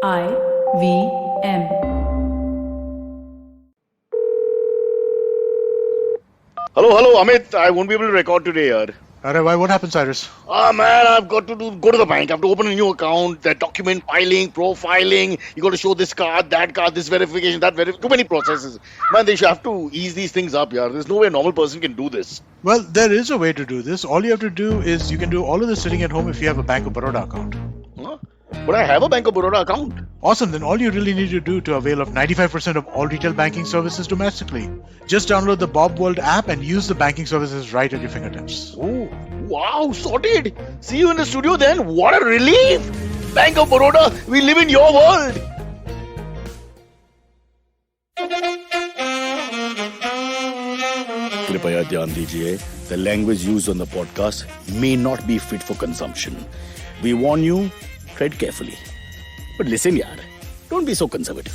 IVM. Hello, Amit. I won't be able to record today, yaar. Alright, why? What happened, Cyrus? Ah, man, I've got to go to the bank. I have to open a new account. That document filing, profiling. You got to show this card, that card, this verification, that verification. Too many processes. Man, they should have to ease these things up, yaar. There's no way a normal person can do this. Well, there is a way to do this. All you have to do is you can do all of this sitting at home if you have a Bank of Baroda account. Huh? But I have a Bank of Baroda account. Awesome, then all you really need to do to avail of 95% of all retail banking services domestically. Just download the Bob World app and use the banking services right at your fingertips. Oh, wow, sorted. See you in the studio then. What a relief. Bank of Baroda, we live in your world. कृपया ध्यान दीजिए, the language used on the podcast may not be fit for consumption. We warn you, tread carefully. But listen, yaar, don't be so conservative.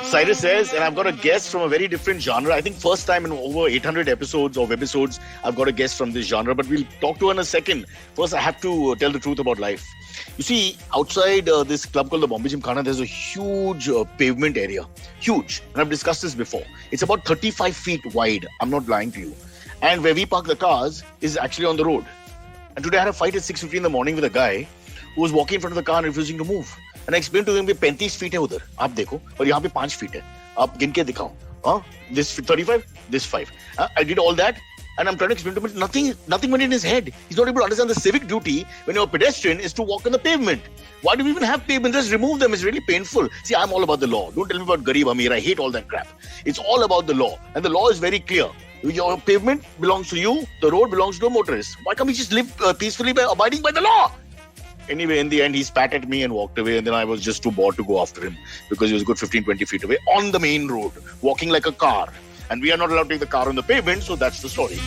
Cyrus says, and I've got a guest from a very different genre. I think first time in over 800 episodes of webisodes, I've got a guest from this genre, but we'll talk to her in a second. First, I have to tell the truth about life. You see, outside this club called the Bombay Gymkhana, there's a huge pavement area. Huge. And I've discussed this before. It's about 35 feet wide. I'm not lying to you. And where we park the cars is actually on the road. And today I had a fight at 6:50 in the morning with a guy who was walking in front of the car and refusing to move. And I explained to him कि 35 feet है उधर, आप देखो, और यहाँ पे 5 feet है, आप गिन के दिखाओ. This 35, this 5. I did all that, and I'm trying to explain to him, nothing went in his head. He's not able to understand the civic duty when you're a pedestrian is to walk on the pavement. Why do we even have pavements? Just remove them. It's really painful. See, I'm all about the law. Don't tell me about Garib Amir. I hate all that crap. It's all about the law, and the law is very clear. Your pavement belongs to you. The road belongs to a motorist. Why can't we just live peacefully by abiding by the law? Anyway, in the end, he spat at me and walked away. And then I was just too bored to go after him because he was a good 15-20 feet away on the main road, walking like a car. And we are not allowed to take the car on the pavement, so that's the story.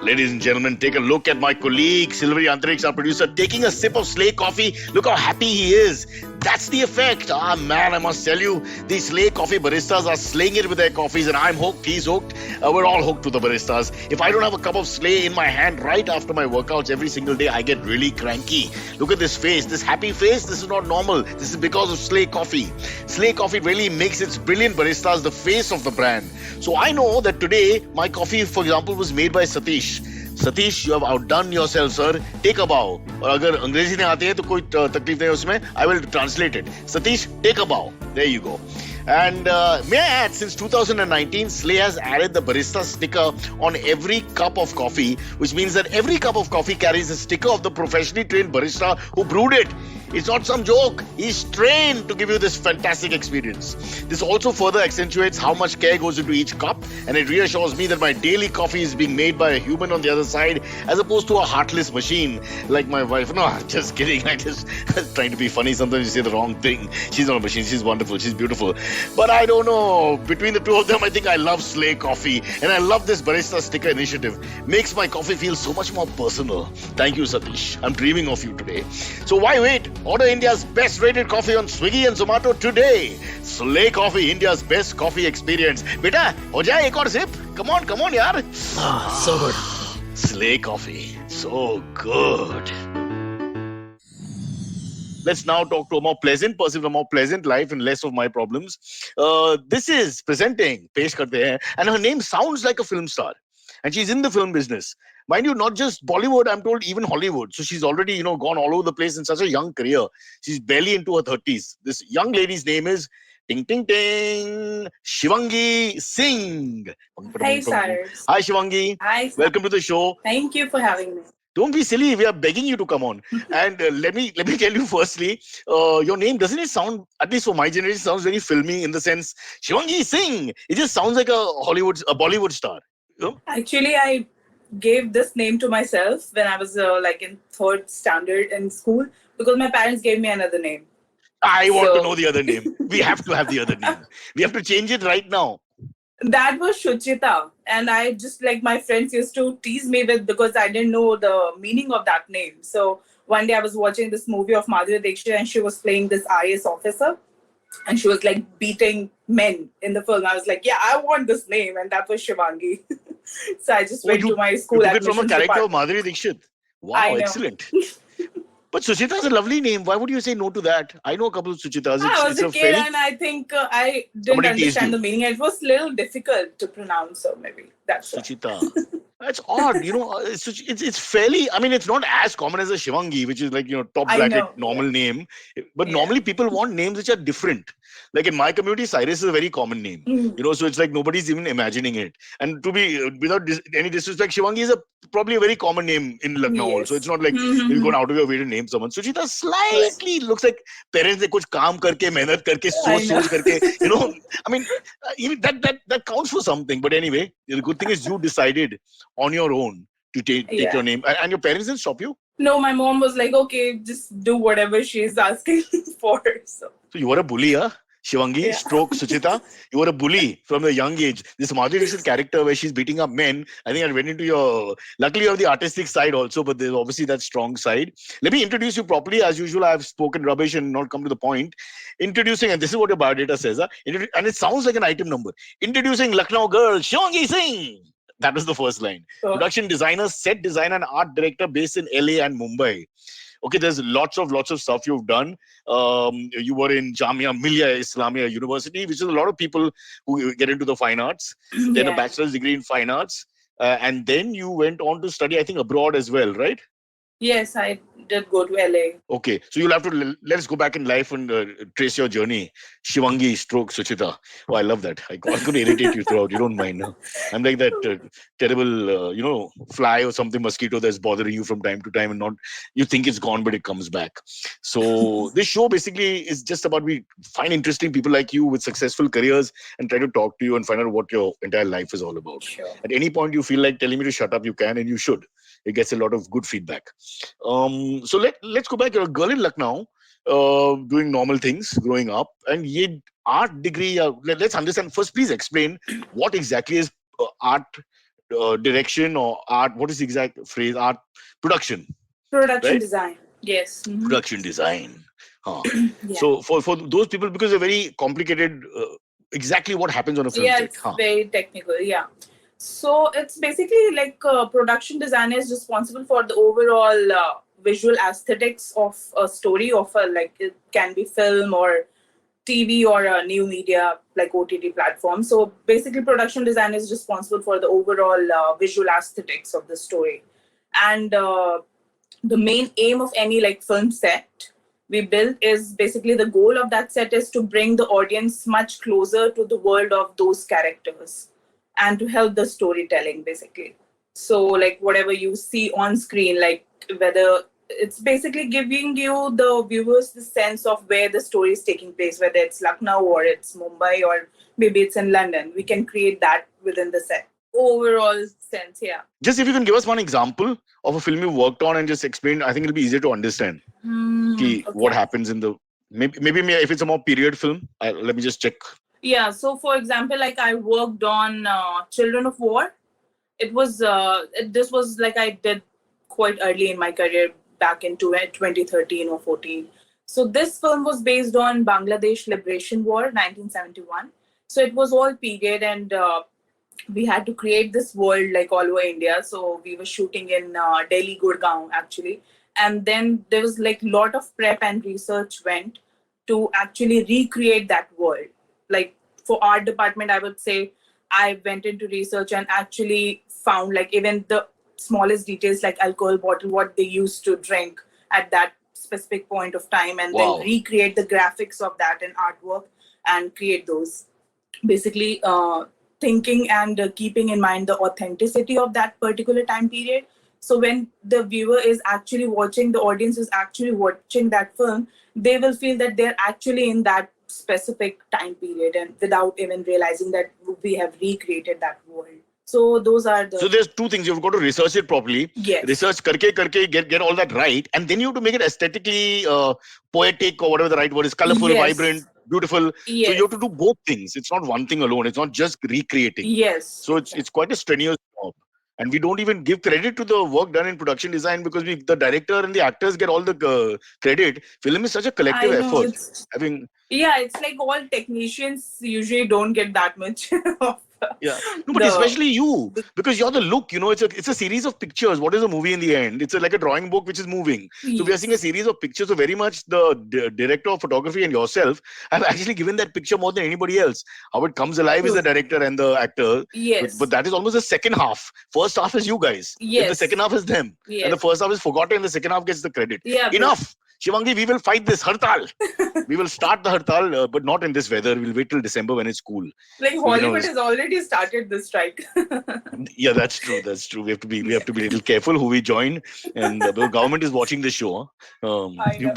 Ladies and gentlemen, take a look at my colleague, Silvery Antrix, our producer, taking a sip of Slay coffee. Look how happy he is. That's the effect. Ah, man, I must tell you, these Slay coffee baristas are slaying it with their coffees, and I'm hooked, he's hooked. We're all hooked to the baristas. If I don't have a cup of Slay in my hand right after my workouts every single day, I get really cranky. Look at this face, this happy face. This is not normal. This is because of Slay coffee. Slay coffee really makes its brilliant baristas the face of the brand. So I know that today, my coffee, for example, was made by Satish. Satish, you have outdone yourself, sir. Take a bow. और अगर अंग्रेजी नहीं आती है तो कोई तकलीफ नहीं है उसमें. I will translate it. Satish, take a bow. There you go. And may I add, since 2019, Slay has added the barista sticker on every cup of coffee, which means that every cup of coffee carries a sticker of the professionally trained barista who brewed it. It's not some joke. He's trained to give you this fantastic experience. This also further accentuates how much care goes into each cup, and it reassures me that my daily coffee is being made by a human on the other side, as opposed to a heartless machine like my wife. No, just kidding. I just trying to be funny. Sometimes you say the wrong thing. She's not a machine. She's wonderful. She's beautiful. But I don't know. Between the two of them, I think I love Slay Coffee, and I love this barista sticker initiative. Makes my coffee feel so much more personal. Thank you, Satish. I'm dreaming of you today. So why wait? Order India's best rated coffee on Swiggy and Zomato today. Slay Coffee, India's best coffee experience. Beta, ho jaye ek aur sip. Come on, yaar. So good. Slay Coffee, so good. Let's now talk to a more pleasant person with a more pleasant life and less of my problems. This is presenting, Pesh Karte Hain, and her name sounds like a film star. And she's in the film business. Mind you, not just Bollywood, I'm told even Hollywood. So she's already, gone all over the place in such a young career. She's barely into her 30s. This young lady's name is Ting Ting Ting, Shivangi Singh. Hey, Cyrus. Hi, Shivangi. Hi. Welcome to the show. Thank you for having me. Don't be silly. We are begging you to come on. And let me tell you firstly, your name, doesn't it sound, at least for my generation, sounds very filmy in the sense, Shivangi Singh. It just sounds like a Bollywood star. You know? Actually, I gave this name to myself when I was in 3rd standard in school because my parents gave me another name. I want to know the other name. We have to have the other name. We have to change it right now. That was Shuchita. And I just my friends used to tease me with because I didn't know the meaning of that name. So one day I was watching this movie of Madhuri Dixit and she was playing this IAS officer. and she was like beating men in the film. I was like, yeah, I want this name, and that was Shivangi. So I just Oh, went to my you school took it from a admissions character of department. Madhuri Dixit. I Wow, know. excellent. But Suchita is a lovely name. Why would you say no to that? I know a couple of Suchitas. I was It's a a kid, fairly and I think I didn't somebody teased understand you. the meaning. It was a little difficult to pronounce, so maybe that's why. Suchita. That's odd, it's fairly. I mean, it's not as common as a Shivangi, which is like top I bracket know. Yeah. normal name. But Yeah. normally people want names which are different. Like in my community, Cyrus is a very common name. Mhm. So it's like nobody's even imagining it. And to be without any disrespect, Shivangi is probably a very common name in Lucknow also. It's Yes. not like you're Mhm. going out of your way to name someone. Suchita Right. slightly looks like parents ne kuch kaam karke, mehnat karke, I know. soch karke. I mean, even that counts for something. But anyway, the good thing is you decided on your own to take Yeah. your name, and your parents didn't stop you. No, my mom was like, okay, just do whatever she's asking for. So, So you were a bully, huh? Shivangi, yeah. stroke Suchita, you were a bully from a young age. This Madhuri Dixit character where she's beating up men, I think I went into your. Luckily, you have the artistic side also, but there's obviously that strong side. Let me introduce you properly. As usual, I've spoken rubbish and not come to the point. Introducing, and this is what your biodata says, huh? And it sounds like an item number. Introducing Lucknow girl, Shivangi Singh. That was the first line. So, Production designer, set designer, and art director based in LA and Mumbai. Okay, there's lots of stuff you've done. You were in Jamia Millia Islamia University, which is a lot of people who get into the fine arts. Then a yeah. bachelor's degree in fine arts, and then you went on to study, I think, abroad as well, right? Yes, I did go to LA. Okay, so you'll have to let's go back in life and trace your journey. Shivangi, stroke, Suchita. Oh, I love that. I'm going to irritate you throughout. You don't mind, no? I'm like that terrible, fly or something, mosquito that's bothering you from time to time, and not you think it's gone, but it comes back. So this show basically is just about we find interesting people like you with successful careers and try to talk to you and find out what your entire life is all about. Sure. At any point you feel like telling me to shut up, you can, and you should. It gets a lot of good feedback. So let's go back. You're a girl in Lucknow, doing normal things, growing up, and ye art degree. Let's understand first. Please explain what exactly is art direction or art. What is the exact phrase? Art production, Production right? design. Yes. Production design. Huh. Yeah. So for those people, because they're very complicated. Exactly what happens on a film Yeah, set? it's Huh. very technical. Yeah. So it's basically like production designer is responsible for the overall visual aesthetics of a story of a like it can be film or TV or a new media like OTT platform. So basically, production design is responsible for the overall visual aesthetics of the story, and the main aim of any like film set we build is basically the goal of that set is to bring the audience much closer to the world of those characters and to help the storytelling basically. So like whatever you see on screen, like whether it's basically giving you the viewers the sense of where the story is taking place, whether it's Lucknow or it's Mumbai or maybe it's in London. We can create that within the set. Overall sense, yeah. Just if you can give us one example of a film you worked on and just explain, I think it'll be easier to understand. What Okay. happens in the maybe if it's a more period film. Let me just check. Yeah. So, for example, like I worked on Children of War. It was this was like I did quite early in my career back in 2013 or 14. So this film was based on Bangladesh Liberation War 1971. So it was all period, and we had to create this world like all over India. So we were shooting in Delhi, Gurgaon actually, and then there was like lot of prep and research went to actually recreate that world. Like for art department, I would say I went into research and actually found like even the smallest details like alcohol bottle, what they used to drink at that specific point of time, and then Wow. recreate the graphics of that in artwork and create those basically thinking and keeping in mind the authenticity of that particular time period. So when the viewer is actually watching, the audience is actually watching that film, they will feel that they're actually in that specific time period and without even realizing that we have recreated that world. So those are So the there's two things. You've got to research it properly. yes. Research karke get all that right, and then you have to make it aesthetically poetic or whatever the right word is, colorful, Yes. vibrant, beautiful. So Yes. you have to do both things. It's not one thing alone. It's not just recreating. Yes. So it's quite a strenuous job. And we don't even give credit to the work done in production design because the director and the actors get all the credit. Film is such a collective I know effort. it's I mean, yeah, it's like all technicians usually don't get that much of yeah, no, but the especially you, because you're the look. It's a series of pictures. What is a movie in the end? It's like a drawing book which is moving. So we are seeing a yes, series of pictures. So very much the director of photography and yourself have actually given that picture more than anybody else. How it comes alive is the true. director and the actor. But Yes, that is almost the second half. First half is you guys. Then the second yes, half is them. And the yes, first half is forgotten. And the second half gets the credit. yeah, but Enough. Shivangi, we will fight this hartal. We will start the hartal, but not in this weather. We'll wait till December when it's cool. like Because Hollywood has already started the strike. yeah, that's true. That's true. We have to be a Yeah, little careful who we join, and the government is watching this show. Huh? I know.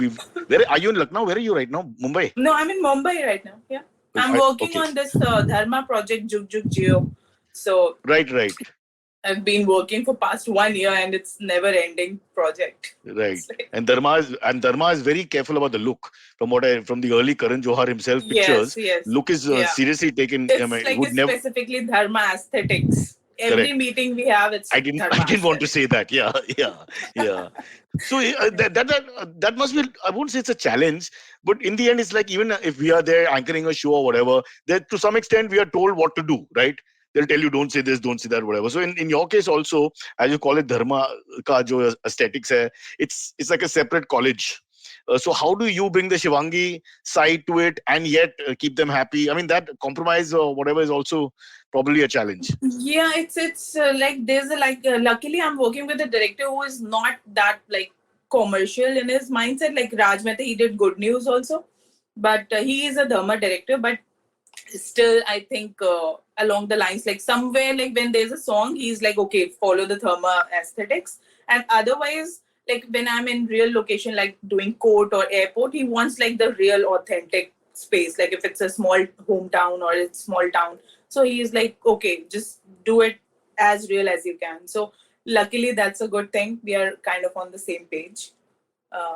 Where are you in Lucknow? Where are you right now? Mumbai. No, I'm in Mumbai right now. Yeah, I'm working Okay, on this Dharma project, Jug Jug Geo. So right, right, I've been working for past 1 year, and it's never ending project. right. It's like, And Dharma is very careful about the look. From the early Karan Johar himself yes, pictures, yes, look is yeah. seriously taken. I It's mean, like would it's never. specifically Dharma aesthetics. Every Correct. meeting we have, it's I didn't. I Dharma didn't want to aesthetics. say that. Yeah, yeah, yeah. So that must be. I won't say it's a challenge, but in the end, it's like even if we are there anchoring a show or whatever, that to some extent we are told what to do, right? They'll tell you don't say this, don't say that, whatever. So in your case also, as you call it, dharma ka jo aesthetics hai, it's like a separate college. So how do you bring the Shivangi side to it and yet keep them happy? I mean that compromise or whatever is also probably a challenge. Yeah, it's like there's a like. Luckily, I'm working with a director who is not that like commercial in his mindset. Like Raj Mehta, he did Good News also, but he is a Dharma director. But still, I think along the lines, like somewhere, like when there's a song, he's like, okay, follow the Dharma aesthetics, and otherwise, like when I'm in real location, like doing court or airport, he wants like the real authentic space. Like if it's a small hometown or it's small town, so he's like, okay, just do it as real as you can. So luckily, that's a good thing. We are kind of on the same page.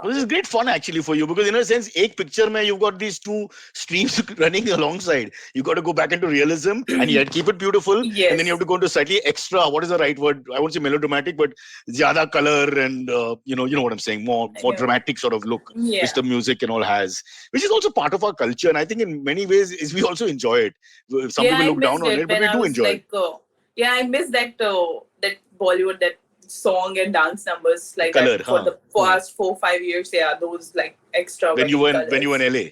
This is great fun actually for you because in a sense, एक picture mein you've got these two streams running alongside. You got to go back into realism and yet keep it beautiful, and then you Yes. have to go into slightly extra. What is the right word? I won't say melodramatic, but zyada color and you know what I'm saying. More Yeah. dramatic sort of look, which Yeah. the music and all has, which is also part of our culture. And I think in many ways is we also enjoy it. Some Yeah, people I look down missed on it it, but when we I do was enjoy it. like, yeah, I missed that Bollywood, that song and dance numbers like that Color, for huh? the past 4 5 years. Yeah, those like When you extravagant were in colors. LA.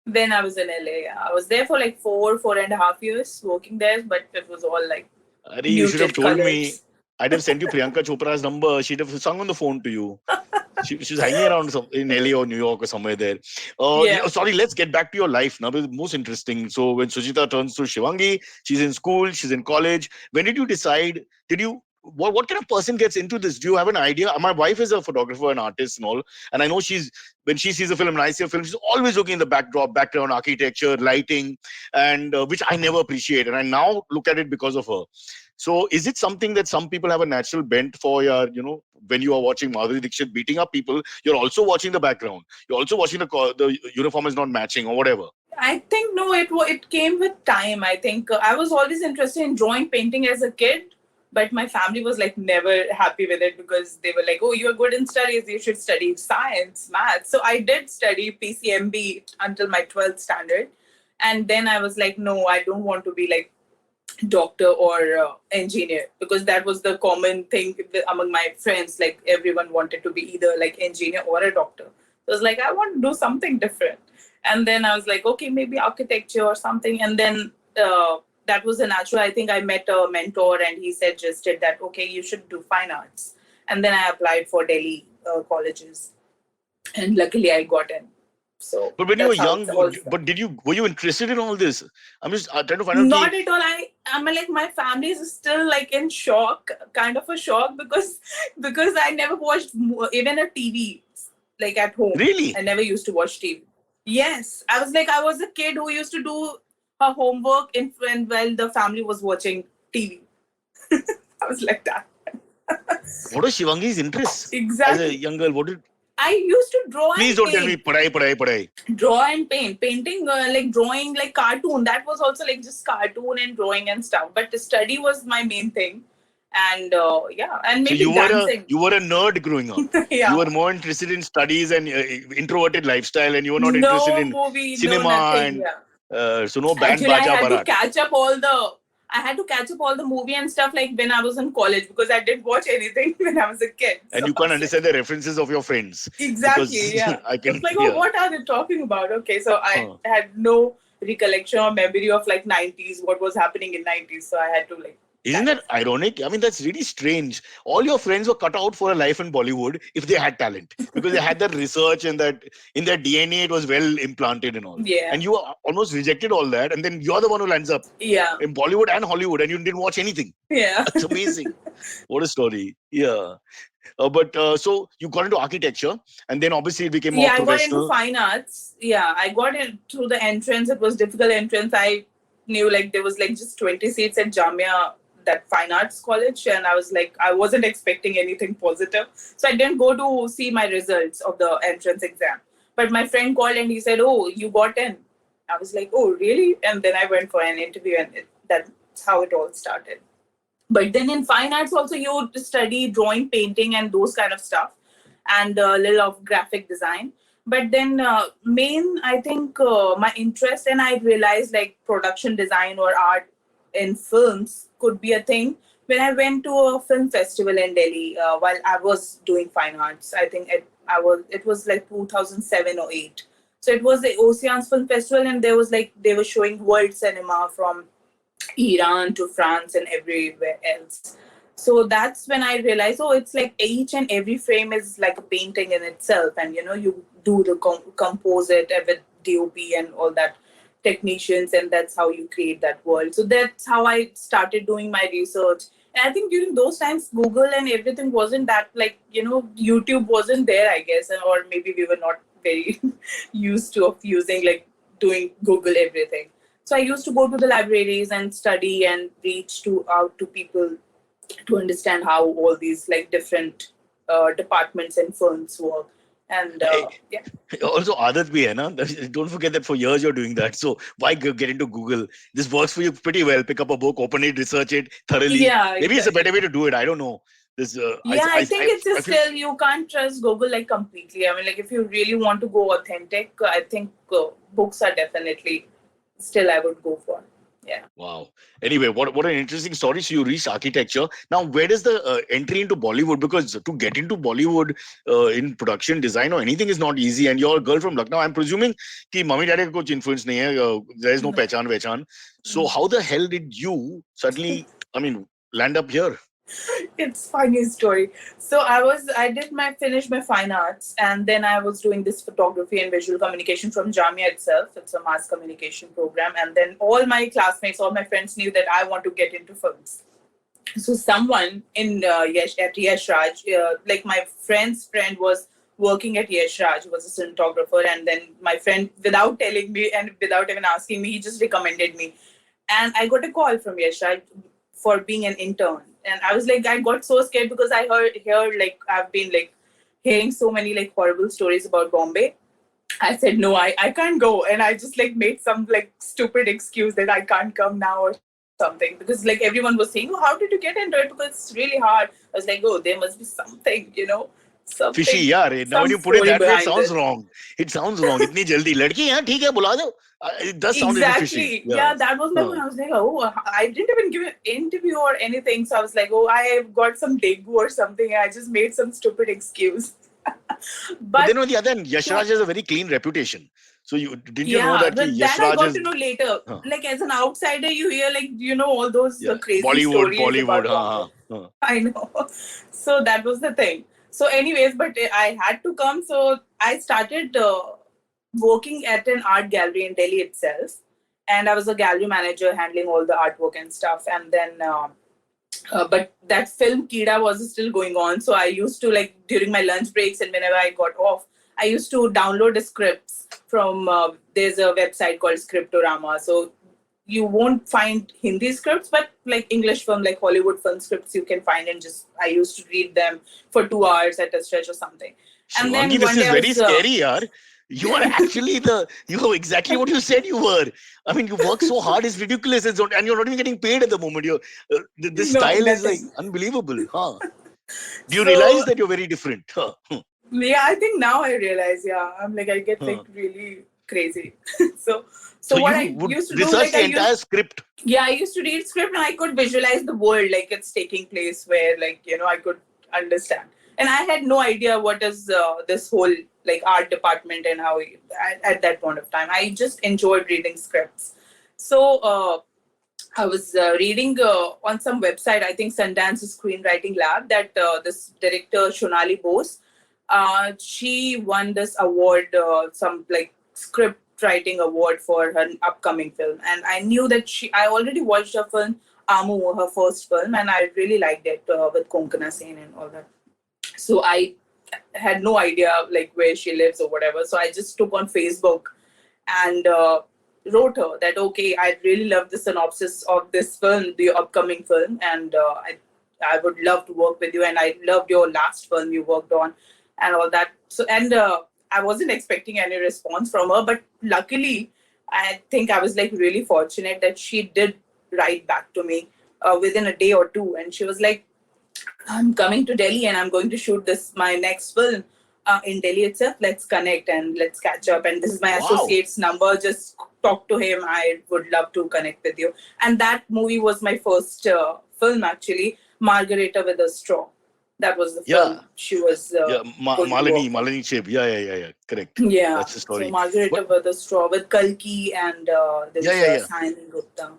Then I was in LA. Yeah. I was there for like 4.5 years working there, but it was all like You should have muted told me. colors. I'd have sent you Priyanka Chopra's number. She'd have sung on the phone to you. She's hanging around in LA or New York or somewhere there. Yeah. Sorry, let's get back to your life now. It's most interesting. So when Sujita turns to Shivangi, she's in school, she's in college. When did you decide? What kind of person gets into this? Do you have an idea? My wife is a photographer and artist and all, and I know when she sees a film and I see a film, she's always looking in the backdrop, background, architecture, lighting, and which I never appreciate, and I now look at it because of her. So is it something that some people have a natural bent for? When you are watching Madhuri Dixit beating up people, you're also watching the background. You're also watching the uniform is not matching or whatever. I think no, it came with time. I think I was always interested in drawing, painting as a kid, but my family was like never happy with it because they were like, "Oh, you're good in studies. You should study science, math." So I did study PCMB until my 12th standard, and then I was like, "No, I don't want to be like doctor or engineer," because that was the common thing among my friends. Like everyone wanted to be either like engineer or a doctor. So I was like, I want to do something different. And then I was like, okay, maybe architecture or something. And then that was a natural. I think I met a mentor and he suggested that, okay, you should do fine arts. And then I applied for Delhi colleges. And luckily I got in. So But when you were that's how young, it's all started. were you interested in all this? I'm just trying to find out. Not at all. I'm like, my family is still like in shock, kind of a shock, because I never watched even a TV like at home. Really? I never used to watch TV. Yes, I was a kid who used to do her homework while the family was watching TV. I was like that. What was Shivangi's interest as a Exactly. young girl? What did? I used to draw and Please don't tell me paint. padai. Draw and paint. Painting, like drawing, like cartoon. That was also like just cartoon and drawing and stuff. But the study was my main thing. And and So maybe dancing. you were a nerd growing up. Yeah. You were more interested in studies and introverted lifestyle, and you were not interested No in movie, no cinema nothing. and Yeah. so no band Actually, baja barat. I had to catch up all the movie and stuff like when I was in college because I didn't watch anything when I was a kid. And So you I can't was like, understand the references of your friends exactly, because yeah. I It's can like, oh, yeah. what are they talking about? Okay, so I Huh. had no recollection or memory of like 90s, what was happening in 90s. So I had to like Isn't kind that of. ironic? I mean, that's really strange. All your friends were cut out for a life in Bollywood if they had talent because they had that research and that in their DNA it was well implanted and all. Yeah, And you almost rejected all that, and then you're the one who lands up yeah, in Bollywood and Hollywood, and you didn't watch anything. yeah. That's amazing. What a story. Yeah. But so you got into architecture, and then obviously it became more Yeah, I got into professional. fine arts. Yeah, I got in through the entrance. It was difficult entrance. I knew like there was like just 20 seats at Jamia, that fine arts college, and I was like, I wasn't expecting anything positive. So I didn't go to see my results of the entrance exam. But my friend called and he said, "Oh, you got in." I was like, "Oh, really?" And then I went for an interview, and that's how it all started. But then in fine arts also you study drawing, painting, and those kind of stuff, and a little of graphic design. But then main, I think my interest, and I realized like production design or art in films could be a thing when I went to a film festival in Delhi while I was doing fine arts. I think it was like 2007 or 8. So it was the Oceans Film Festival, and there was like they were showing world cinema from Iran to France and everywhere else. So that's when I realized, oh, it's like each and every frame is like a painting in itself, and you do the compose it with DOP and all that technicians, and that's how you create that world. So that's how I started doing my research. And I think during those times, Google and everything wasn't that like YouTube wasn't there, I guess, or maybe we were not very used to of using like doing Google everything. So I used to go to the libraries and study and reach out to people to understand how all these like different departments and firms work. And yeah, Also, adat bhi hai na. Don't forget that for years you're doing that. So why get into Google? This works for you pretty well. Pick up a book, open it, research it thoroughly. yeah, Maybe it's a better exactly. way to do it. I don't know. This Yeah, I think it's I just feel still you can't trust Google like completely. I mean, like if you really want to go authentic, I think books are definitely still I would go for. Yeah. wow. Anyway, what an interesting story. So you reached architecture. Now, where does the entry into Bollywood? Because to get into Bollywood in production design or anything is not easy. And you're a girl from Lucknow. I'm presuming कि mummy daddy का कुछ influence नहीं है. There is no No. pehchan. So how the hell did you suddenly, I mean, land up here? It's funny story. So I did finish my fine arts, and then I was doing this photography and visual communication from Jamia itself. It's a mass communication program, and then all my classmates, all my friends knew that I want to get into films. So someone in at Yash Raj, like my friend's friend was working at Yash Raj, was a cinematographer, and then my friend, without telling me and without even asking me, he just recommended me, and I got a call from Yash Raj for being an intern, and I was like, I got so scared because I heard like I've been like hearing so many like horrible stories about Bombay. I said no, I can't go, and I just like made some like stupid excuse that I can't come now or something because like everyone was saying, oh, how did you get into it? Because it's really hard. I was like, oh, there must be something, Fishy, something, yeah. Now some when you put it story that way, it behind sounds it. wrong. It sounds wrong. इतनी जल्दी लड़की है ठीक है बुला दो. It does sound a little fishy. Exactly. Yeah. Yeah, that was my Huh. point. I was like, oh, I didn't even give an interview or anything. So I was like, oh, I got some degu or something. I just made some stupid excuse. But But then on the other hand, Yash yeah, Raj has a very clean reputation. So did you know yeah, that but Yash that I Raj got is to know later. huh, Like as an outsider, you hear like all those yeah crazy stories Bollywood. about Bombay. Huh. I know. So that was the thing. So, anyways, but I had to come. So I started working at an art gallery in Delhi itself, and I was a gallery manager handling all the artwork and stuff. And then, but that film Kida was still going on. So I used to like during my lunch breaks and whenever I got off, I used to download the scripts from. There's a website called Scriptorama. So you won't find Hindi scripts, but like English film, like Hollywood film scripts, you can find and just I used to read them for 2 hours at a stretch or something. And Shivangi, then this one is day I very was scary, yaar. You are actually you are exactly what you said you were. I mean, you work so hard, it's ridiculous. And you're not even getting paid at the moment. This No, style is like nothing. unbelievable. Huh? Do you realize So that you're very different? Huh? yeah, I think now I realize. Yeah, I'm like I get like Huh. really crazy. so So so what you I would used to do, research like the entire script. I used to read script and I could visualize the world like it's taking place where like I could understand. And I had no idea what is this whole like art department and how at that point of time. I just enjoyed reading scripts. So I was reading on some website, I think Sundance Screenwriting Lab, that this director Shonali Bose, she won this award, some like script writing award for her upcoming film, and I knew that I already watched her film Amu, her first film, and I really liked it with Konkana Sen and all that. So I had no idea like where she lives or whatever. So I just took on Facebook and wrote her that okay, I really love the synopsis of this film, the upcoming film, and I would love to work with you, and I loved your last film you worked on, and all that. So and I wasn't expecting any response from her, but luckily, I think I was like really fortunate that she did write back to me within a day or two, and she was like, I'm coming to Delhi and I'm going to shoot this my next film in Delhi itself. Let's connect and let's catch up. And this is my Wow. associate's number. Just talk to him. I would love to connect with you. And that movie was my first film actually, Margarita with a Straw. That was the Yeah. film she was Yeah. going to work on. Malini Chib. Yeah. Correct. Yeah. That's the So story. But Margarita with a Straw with Kalki and there's yeah. Simon Gupta.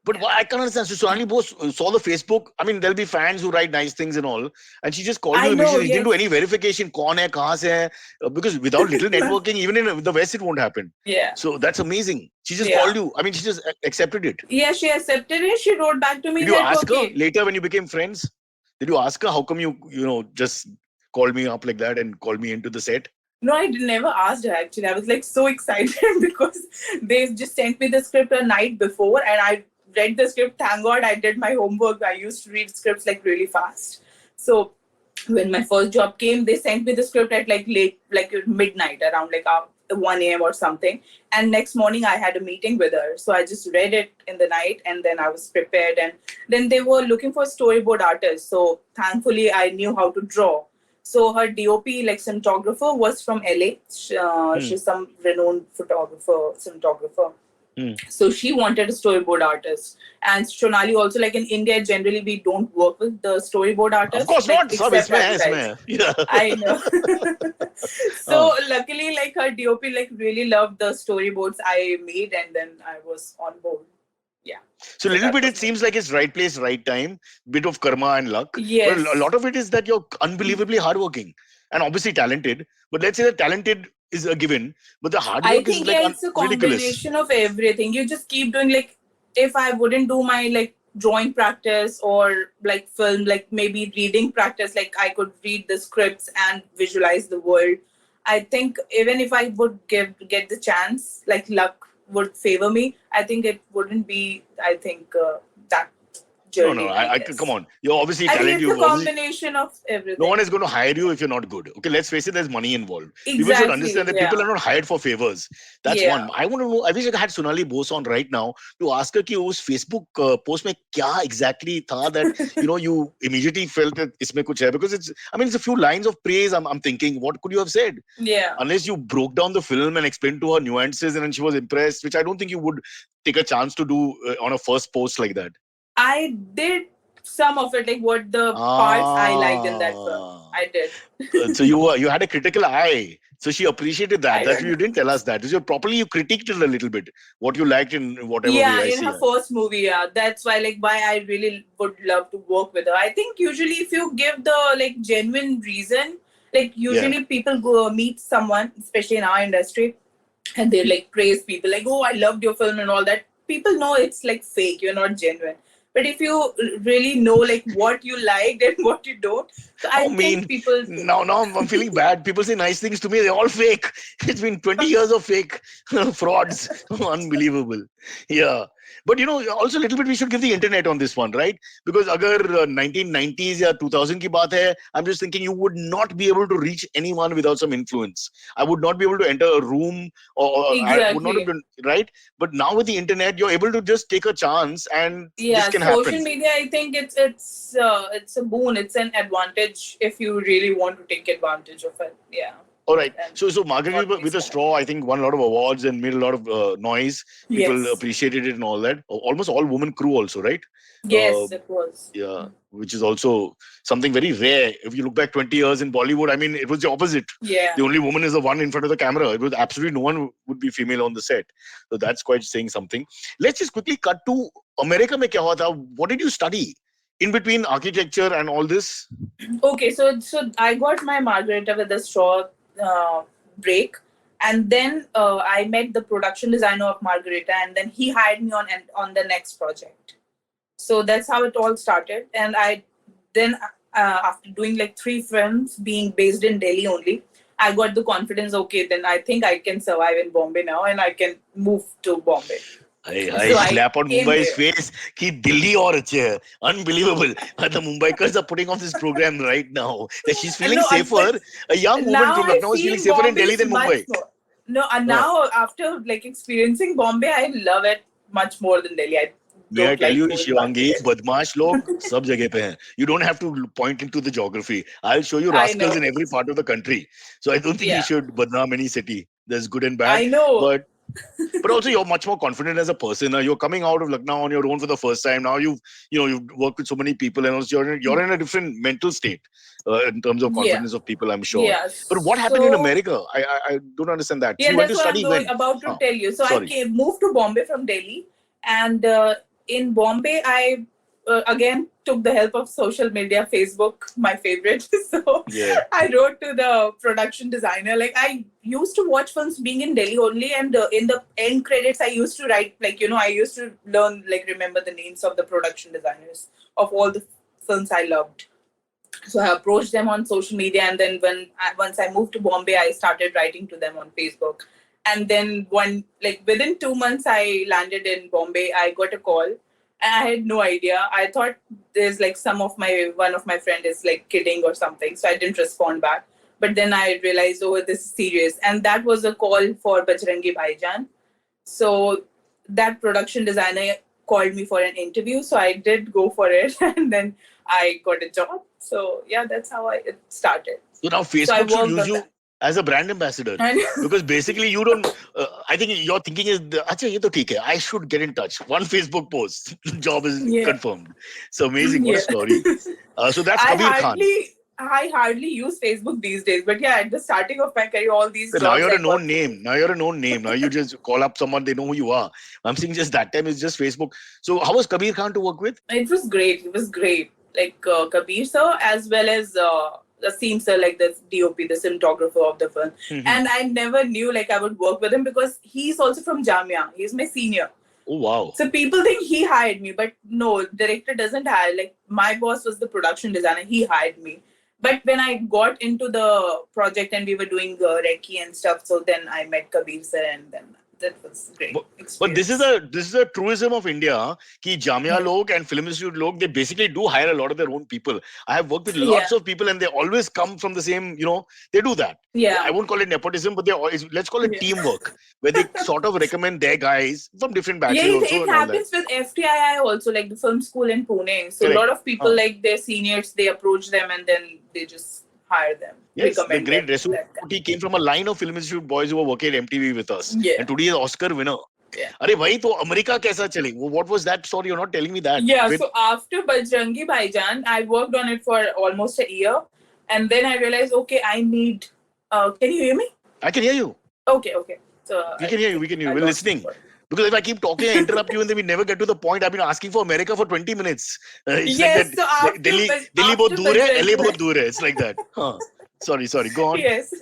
But what I can't understand. So Sonali Bose saw the Facebook. I mean, there'll be fans who write nice things and all, and she just called I you know, immediately. She didn't do yes. any verification. Kaun hai, kahan se hai? Because without little networking, even in the West, it won't happen. Yeah. So that's amazing. She just Yeah. called you. I mean, she just accepted it. Yeah, she accepted it. She wrote back to me Did you that ask her okay. later when you became friends? Did you ask her how come you just called me up like that and called me into the set? No, never asked her actually. I was like so excited because they just sent me the script a night before and I read the script. Thank God I did my homework. I used to read scripts like really fast. So when my first job came, they sent me the script at like late, like midnight, around like 1 a.m. or something. And next morning I had a meeting with her. So I just read it in the night and then I was prepared. And then they were looking for storyboard artists. So thankfully I knew how to draw. So her DOP, like cinematographer, was from LA. She's some renowned cinematographer. So she wanted a storyboard artist. And Shonali also, like in India, generally we don't work with the storyboard Of artists, course like not. Sab except isme hai, advertise. isme hai. Yeah. I know. Uh, So luckily, like her DOP, like really loved the storyboards I made, and then I was on board. Yeah. So a So little that bit was it seems like it's right place, right time, bit of karma and luck. But a yes. lot of it is that you're unbelievably hardworking and obviously talented. But let's say that talented is a given, but the hard I work is think like yeah, it's a ridiculous. combination of everything. You just keep doing like if I wouldn't do my like drawing practice or like film, like maybe reading practice, like I could read the scripts and visualize the world. I think even if I would get the chance, like luck would favor me. I think it wouldn't be. I think that No. journey. I I come guess. on. You're obviously I think talented. it's a You obviously combination of no one everything. is going to hire you if you're not good. Okay, let's face it, there's money involved. People should Exactly. understand that people Yeah. are not hired for favors. That's Yeah. one. I want to know, I wish I had Sonali Bose on right now to ask her कि उस Facebook post में क्या exactly था that, you immediately felt that इसमें कुछ है. Because it's a few lines of praise. I'm thinking, what could you have said? Yeah. Unless you broke down the film and explained to her nuances and then she was impressed, which I don't think you would take a chance to do on a first post like that. I did some of it, like what the parts I liked in that film. Ah. I did. So you had a critical eye. So she appreciated that. I That don't you know. didn't tell us that. You critiqued it a little bit. What you liked in whatever way Yeah, I in see. her first movie, yeah. That's why I really would love to work with her. I think usually if you give the like genuine reason, like Yeah. usually people go meet someone, especially in our industry, and they like praise people like, oh, I loved your film and all that. People know it's like fake, you're not genuine. But if you really know like what you liked and what you don't, so I How think mean. people Now I'm feeling bad. People say nice things to me. They're all fake. It's been 20 years of fake frauds. Unbelievable. Yeah. But also a little bit we should give the internet on this one, right? Because agar 1990s or 2000 ki baat hai, I'm just thinking you would not be able to reach anyone without some influence. I would not be able to enter a room, or I would not have Exactly. been, right? But now with the internet, you're able to just take a chance and this Yeah, can happen. social media, I think it's a boon. It's an advantage if you really want to take advantage of it. Yeah. All right. And So Margaret always with a can straw, I think won a lot of awards and made a lot of noise. People Yes. appreciated it and all that. Almost all woman crew also, right? Uh, Yes, it was. yeah, which is also something very rare. If you look back 20 years in Bollywood, I mean, it was the opposite. Yeah. The only woman is the one in front of the camera. It was absolutely no one would be female on the set. So that's quite saying something. Let's just quickly cut to America. Mein kya hua tha? What did you study in between architecture and all this? Okay, so I got my Margarita with a straw break, and then I met the production designer of Margarita, and then he hired me on the next project. So that's how it all started. And I then after doing like 3 films, being based in Delhi only, I got the confidence. Okay, then I think I can survive in Bombay now, and I can move to Bombay. I So I slap on came Mumbai's there. face. Ki Delhi aur achhe hai. Unbelievable. The Mumbaikars are putting off this program right now. That she's feeling No, safer. A young woman now from I Lucknow is feeling feel safer in Bombay Delhi is than much Mumbai. more. No, and Huh. now after like experiencing Bombay, I love it much more than Delhi. I May I don't tell like you, going back to Shivangi, Delhi. badmash log sab jagah pe hain. You don't have to point into the geography. I'll show you I rascals know. in every part of the country. So I don't think we Yeah, should badnaam any city. There's good and bad. I know. But also you're much more confident as a person. You're coming out of Lucknow on your own for the first time. Now you've worked with so many people, and also you're in a different mental state in terms of Yeah, confidence of people, I'm sure. yeah. But what happened in So America? I don't understand that. So yeah, you went that's to what I'm study going when? about to Huh, tell you. So I sorry. moved to Bombay from Delhi, and in Bombay, I again took the help of social media, Facebook, my favorite. So Yeah. I wrote to the production designer. Like I used to watch films being in Delhi only, and in the end credits, I used to write I used to learn remember the names of the production designers of all the films I loved. So I approached them on social media, and then once I moved to Bombay, I started writing to them on Facebook. And then within 2 months, I landed in Bombay. I got a call, and I had no idea. I thought there's one of my friend is kidding or something, so I didn't respond back. But then I realized, oh, this is serious, and that was a call for Bajrangi Bhaijaan. So that production designer called me for an interview, so I did go for it, and then I got a job. So yeah, that's how it started. So now So I Facebook should worked use on you that. as a brand ambassador. And Because basically you don't, I think your thinking is, Acha, ye to theek hai. I should get in touch. One Facebook post, job is yeah, confirmed. So amazing. What a yeah. story. So that's I Kabir Khan. hardly I hardly use Facebook these days, but yeah, at the starting of my career, all these So now jobs you're a I known got through name. Now you're a known name. Now you just call up someone, they know who you are. I'm saying just that time it's just Facebook. So how was Kabir Khan to work with? It was great. It was great. Kabir sir, as well as the scene sir, like the DOP, the cinematographer of the film. Mhm. And I never knew I would work with him because he's also from Jamia. He's my senior. Oh, wow. So people think he hired me, but no, director doesn't hire. My boss was the production designer. He hired me. But when I got into the project and we were doing recce and stuff, so then I met Kabir sir, and then that was great But experience. this is a truism of India ki Jamia Yeah. log and film institute log, they basically do hire a lot of their own people. I have worked with Yeah. lots of people and they always come from the same, they do that. Yeah. I won't call it nepotism, but they always, let's call it Yeah. teamwork, where they sort of recommend their guys from different batches Yeah, also it and all that. happens with FTII also, like the film school in Pune. So Correct. a lot of people, Huh. like their seniors, they approach them and then they just hire them. Yes, the recommend great them. Resuti came from a line of film institute boys who were working at MTV with us. Yeah. And today is Oscar winner. Yeah. अरे भाई तो America कैसा चले? What was that story? You're not telling me that. Yeah, With- so after Bajrangi Bhaijaan, I worked on it for almost a year. And then I realized, okay, I need... can you hear me? I can hear you. Okay. So We can hear you. We can hear you. I We're lost listening. you for- Because if I keep talking, I interrupt you and then we never get to the point. I've been asking for America for 20 minutes. It's Yes, like that. so after Delhi after बहुत दूर है, Bajrangi LA बहुत दूर है. It's like that. Huh. Sorry. Go on. Yes.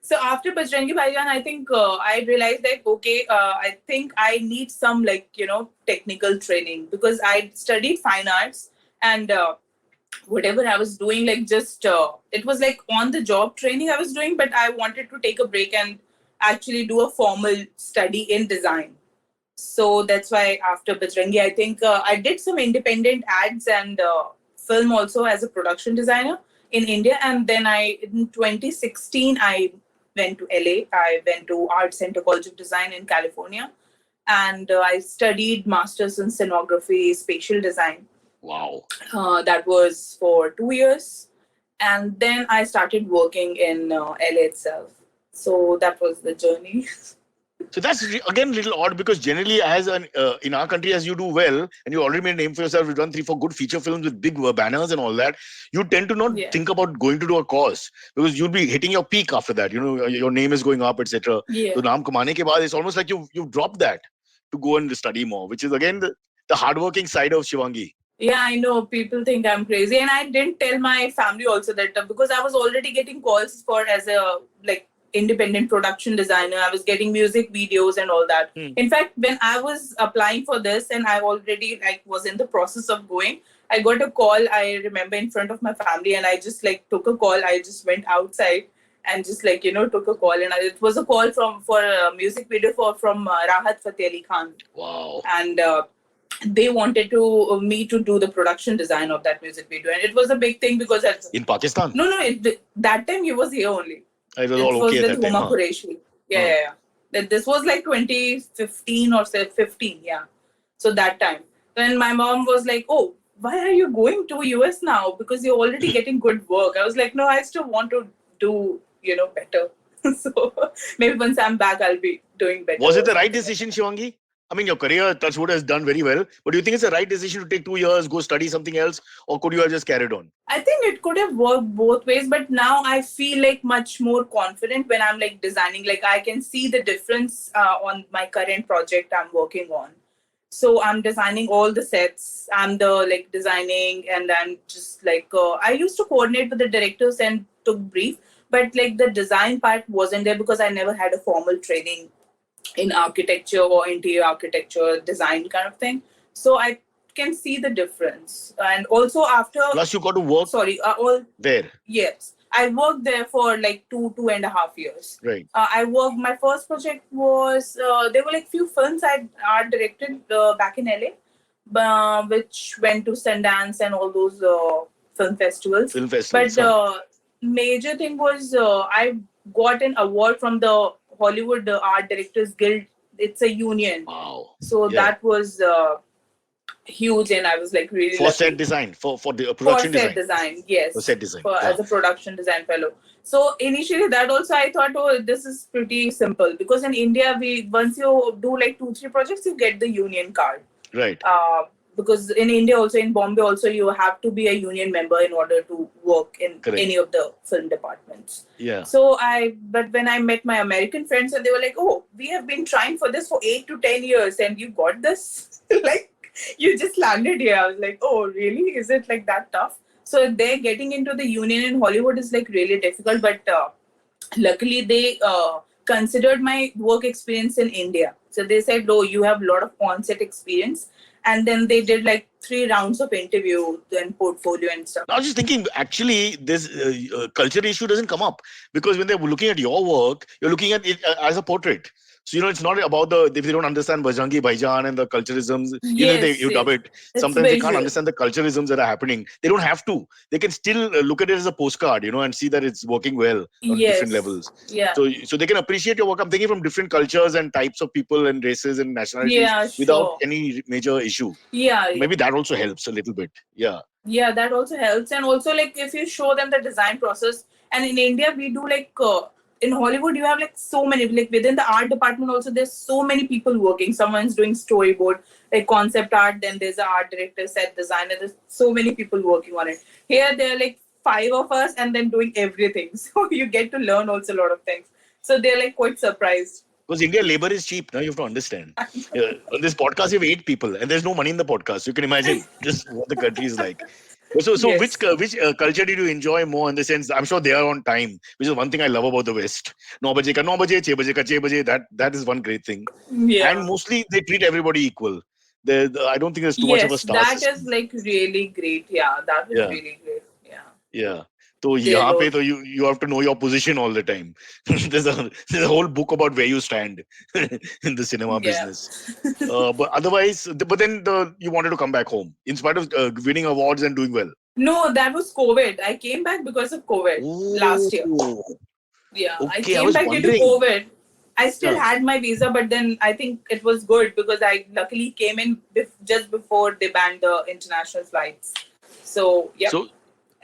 So after Bajrangi Bhaijaan, I think I realized that, okay, I think I need some technical training because I studied fine arts and whatever I was doing, it was on the job training I was doing, but I wanted to take a break and actually do a formal study in design. So that's why after Bajrangi, I think I did some independent ads and film also as a production designer in India. And then in 2016, I went to LA. I went to Art Center College of Design in California. And I studied masters in scenography, spatial design. Wow. That was for 2 years. And then I started working in LA itself. So that was the journey. So that's again a little odd because generally, in our country, as you do well and you already made a name for yourself, you've done 3, 4 good feature films with big banners and all that. You tend to not Yeah. think about going to do a course because you'll be hitting your peak after that. You know, your name is going up, etc. Yeah. So naam kamane ke baad, it's almost like you've dropped that to go and study more, which is again the hardworking side of Shivangi. Yeah, I know. People think I'm crazy. And I didn't tell my family also that because I was already getting calls for as a independent production designer. I was getting music videos and all that. In fact, when I was applying for this and I already was in the process of going, I got a call, I remember, in front of my family, and I just took a call. I just went outside and just took a call, and it was a call for a music video from Rahat Fateh Ali Khan. Wow. And they wanted me to do the production design of that music video, and it was a big thing because in Pakistan. No, that time he was here only. It was all okay at that time. Huma Qureshi. Yeah. This was 2015 or 15. Yeah. So that time, then my mom was like, "Oh, why are you going to US now? Because you're already getting good work." I was like, "No, I still want to do better." So maybe once I'm back, I'll be doing better. Was it the right decision, Shivangi? I mean, your career, Touchwood, has done very well. But do you think it's the right decision to take 2 years, go study something else? Or could you have just carried on? I think it could have worked both ways. But now I feel much more confident when I'm designing. I can see the difference on my current project I'm working on. So I'm designing all the sets. I'm the designing, and I'm just I used to coordinate with the directors and took brief. But the design part wasn't there because I never had a formal training in architecture or interior architecture design kind of thing. So I can see the difference. And also after... Plus you got to work... Where? Yes. I worked there for 2.5 years. Right. My first project was... there were few films I art directed back in LA, which went to Sundance and all those film festivals. But major thing was I got an award from the Hollywood Art Directors Guild. It's a union. Wow. So that was huge, and I was really for lucky. Set design, for the production design. For set design, yes. For set design. As a production design fellow. So initially that also I thought, oh, this is pretty simple, because in India, once you do 2-3 projects, you get the union card. Right. Because in India also, in Bombay also, you have to be a union member in order to work in any of the film departments. Yeah. But when I met my American friends, and they were like, oh, we have been trying for this for 8 to 10 years and you got this? You just landed here. I was like, oh, really? Is it that tough? So they're getting into the union in Hollywood is really difficult, but luckily they considered my work experience in India. So they said, oh, you have a lot of on-set experience. And then they did 3 rounds of interview and portfolio and stuff. I was just thinking, actually, this culture issue doesn't come up because when they're looking at your work, you're looking at it as a portrait. So, it's not about if they don't understand Bajrangi Bhaijaan and the culturalisms, you dub it. Sometimes they can't understand the culturalisms that are happening. They don't have to. They can still look at it as a postcard, and see that it's working well on different levels. Yeah. So they can appreciate your work. I'm thinking from different cultures and types of people and races and nationalities without any major issue. Yeah. Maybe that also helps a little bit. Yeah. Yeah, that also helps. And also, if you show them the design process, and in India, we do in Hollywood, you have so many, within the art department also, there's so many people working. Someone's doing storyboard, concept art, then there's an art director, set designer, there's so many people working on it. Here, there are 5 of us and then doing everything. So you get to learn also a lot of things. So they're quite surprised. Because India labor is cheap, now you have to understand. On this podcast, you have 8 people and there's no money in the podcast. You can imagine just what the country is like. So yes. Which culture did you enjoy more in the sense? I'm sure they are on time, which is one thing I love about the West. 9 baje ka 9 baje, 6 baje ka 6 baje. That is one great thing. Yeah. And mostly they treat everybody equal. I don't think there's too much of a star that system. Is really great. Yeah, that is really great. Yeah. Yeah. So They यहाँ पे don't. तो you have to know your position all the time. there's a whole book about where you stand in the cinema Yeah. business. But otherwise, but then you wanted to come back home in spite of winning awards and doing well. No, that was COVID. I came back because of COVID last year. Oh, Yeah, I okay. I came was back due to wondering. COVID. I still Yeah. had my visa, but then I think it was good because I luckily came in just before they banned the international flights. So, yep. So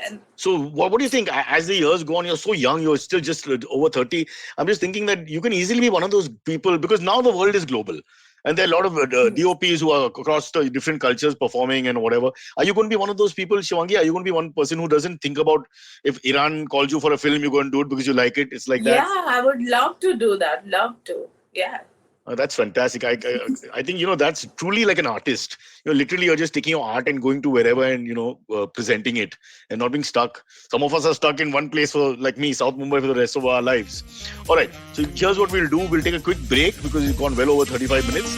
And So what do you think? As the years go on, you're so young, you're still just over 30. I'm just thinking that you can easily be one of those people because now the world is global. And there are a lot of DOPs who are across the different cultures performing and whatever. Are you going to be one of those people, Shivangi? Are you going to be one person who doesn't think about if Iran calls you for a film, you go and do it because you like it? It's like yeah, that. I would love to do that. Love to. Yeah. That's fantastic. I think that's truly like an artist. Literally you're just taking your art and going to wherever and presenting it and not being stuck. Some of us are stuck in one place for like me, South Mumbai for the rest of our lives. All right. So here's what we'll do. We'll take a quick break because we've gone well over 35 minutes.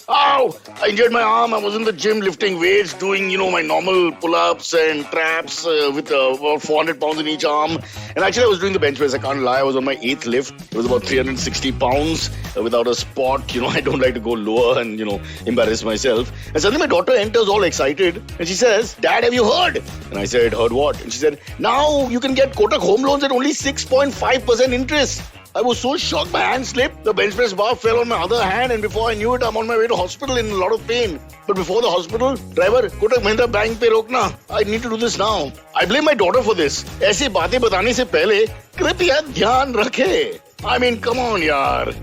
Ow! I injured my arm. I was in the gym lifting weights, doing, my normal pull-ups and traps with about 400 pounds in each arm. And actually, I was doing the bench press. I can't lie. I was on my 8th lift. It was about 360 pounds without a spot. I don't like to go lower and, embarrass myself. And suddenly my daughter enters all excited and she says, "Dad, have you heard?" And I said, "Heard what?" And she said, "Now you can get Kotak home loans at only 6.5% interest." I was so shocked, my hand slipped, the bench press bar fell on my other hand, and before I knew it, I'm on my way to hospital in a lot of pain. But before the hospital, driver, Kotak Mahindra Bank pe rokna. I need to do this now. I blame my daughter for this. ऐसी बातें बताने से पहले कृपया ध्यान रखे. I mean, come on, yaar.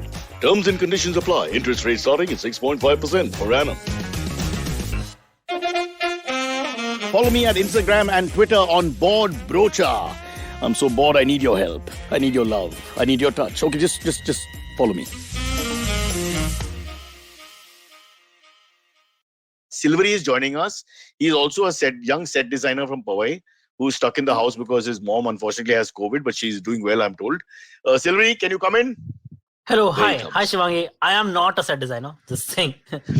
Terms and conditions apply. Interest rate starting at 6.5% per annum. Follow me at Instagram and Twitter on Board Brocha. I'm so bored. I need your help. I need your love. I need your touch. Okay, just follow me. Silvery is joining us. He's also a young set designer from Powai who's stuck in the house because his mom unfortunately has COVID, but she's doing well, I'm told. Silvery, can you come in? Hello, There he hi, comes. Shivangi. I am not a set designer. Just saying,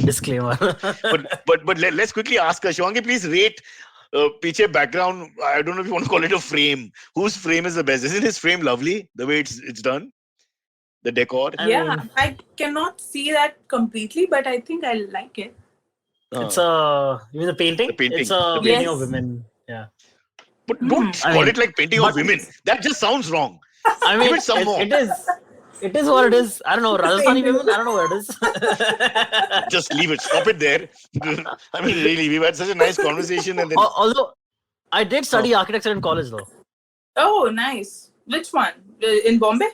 disclaimer. But let's quickly ask her. Shivangi, please rate Piche background. I don't know if you want to call it a frame. Whose frame is the best? Isn't his frame lovely? The way it's done, the decor. I Yeah, mean, I cannot see that completely, but I think I like it. it's you mean the painting? The painting, It's a the painting of Yes. women. Yeah. But don't I call mean, it like painting of but- women. That just sounds wrong. I Give mean, it some more. it is. It is what it is. I don't know. Rajasthani women. I don't know what it is. Just leave it. Stop it there. I mean, really, we've had such a nice conversation, and then Although I did study architecture in college, though. Oh, nice. Which one? In Bombay?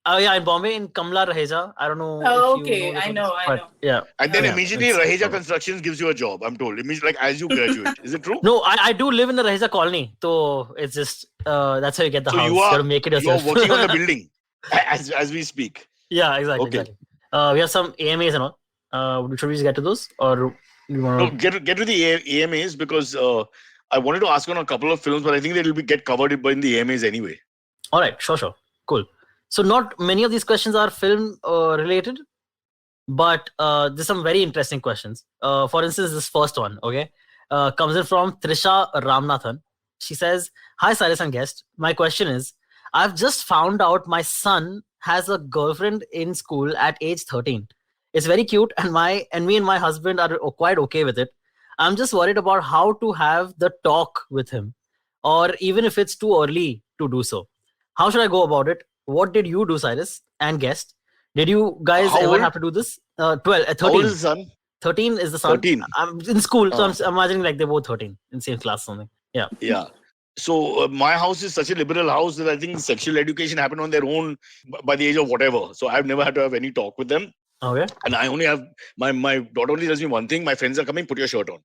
Yeah, in Bombay, in Kamla Raheja. I don't know. Oh, if you okay. this I one, know. but Yeah. and then Yeah, immediately it's- Raheja Constructions gives you a job. I'm told. Immediately, like as you graduate, is it true? No, I do live in the Raheja colony, so it's just that's how you get the So house. You gotta make it you are yourself. working on the building as we speak. Yeah, exactly. Okay. Exactly. We have some AMAs and all. Should we just get to those, or you want No, to? get to the AMAs because I wanted to ask on a couple of films, but I think they'll get covered in the AMAs anyway. All right, sure, cool. So not many of these questions are film related, but there's some very interesting questions. For instance, this first one, okay, comes in from Trisha Ramnathan. She says, "Hi, Cyrus and guest. My question is, I've just found out my son has a girlfriend in school at age 13. It's very cute, and me and my husband are quite okay with it. I'm just worried about how to have the talk with him, or even if it's too early to do so. How should I go about it? What did you do, Cyrus and guest? Did you guys How ever old? have to do this? 12, How old 13. is the son? 13 is the son. 13. I'm in school, so Oh. I'm imagining like they're both 13 in same class or something. Yeah. Yeah. So my house is such a liberal house that I think sexual education happened on their own by the age of whatever. So I've never had to have any talk with them. Okay. And I only have my daughter only tells me one thing: my friends are coming, put your shirt on.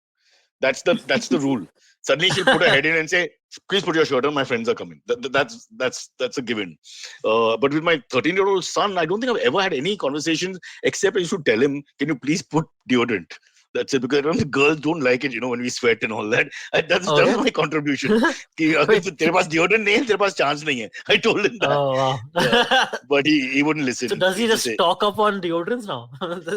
That's the rule. Suddenly she'll put her head in and say, "Please put your shirt on. My friends are coming." That's a given. But with my 13-year-old son, I don't think I've ever had any conversations except I used to tell him, "Can you please put deodorant?" That's it. Because the girls don't like it, when we sweat and all that. That was my contribution. कि अगर तेरे पास deodorant नहीं है, तेरे पास chance नहीं है. I told him that. Oh wow. Yeah. But he wouldn't listen. So does he just stock up on deodorants now?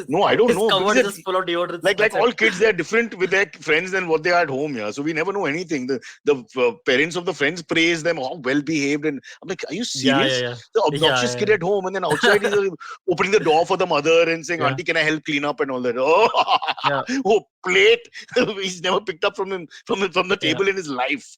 No, I don't know. His cupboard is just full of deodorants. Like all kids, they're different with their friends than what they are at home. Yeah, so we never know anything. The parents of the friends praise them, how well behaved, and I'm like, are you serious? Yeah. The obnoxious kid at home, and then outside he's opening the door for the mother and saying, "Auntie, can I help clean up?" and all that. Oh, plate. He's never picked up from the table in his life.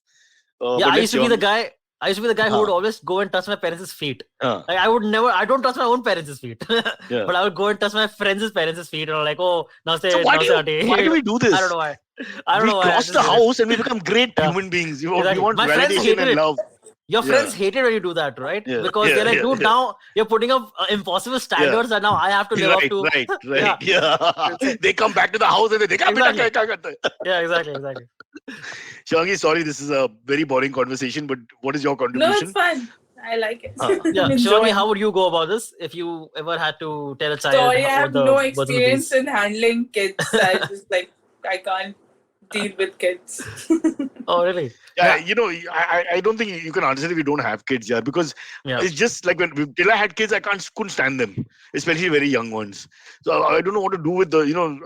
I used to be the guy. Who would always go and touch my parents' feet. Like I don't touch my own parents' feet. But I would go and touch my friends' parents' feet, and I'm like, oh, namaste, so why do we do this? I don't know why. We cross the house and we become great human beings. We want my validation and love. Your friends hate it when you do that, right? Because they're like, dude, now you're putting up impossible standards, and now I have to live up to. Right. Yeah. They come back to the house and they Yeah, exactly. Shivangi, sorry, this is a very boring conversation, but what is your contribution? No, it's fun. I like it. Shivangi, how would you go about this if you ever had to tell a child? Sorry, I have no experience in handling kids. I just I can't deal with kids. Oh, really? Yeah, I don't think you can answer if you don't have kids, because it's just like till I had kids, I couldn't stand them, especially very young ones. So I don't know what to do with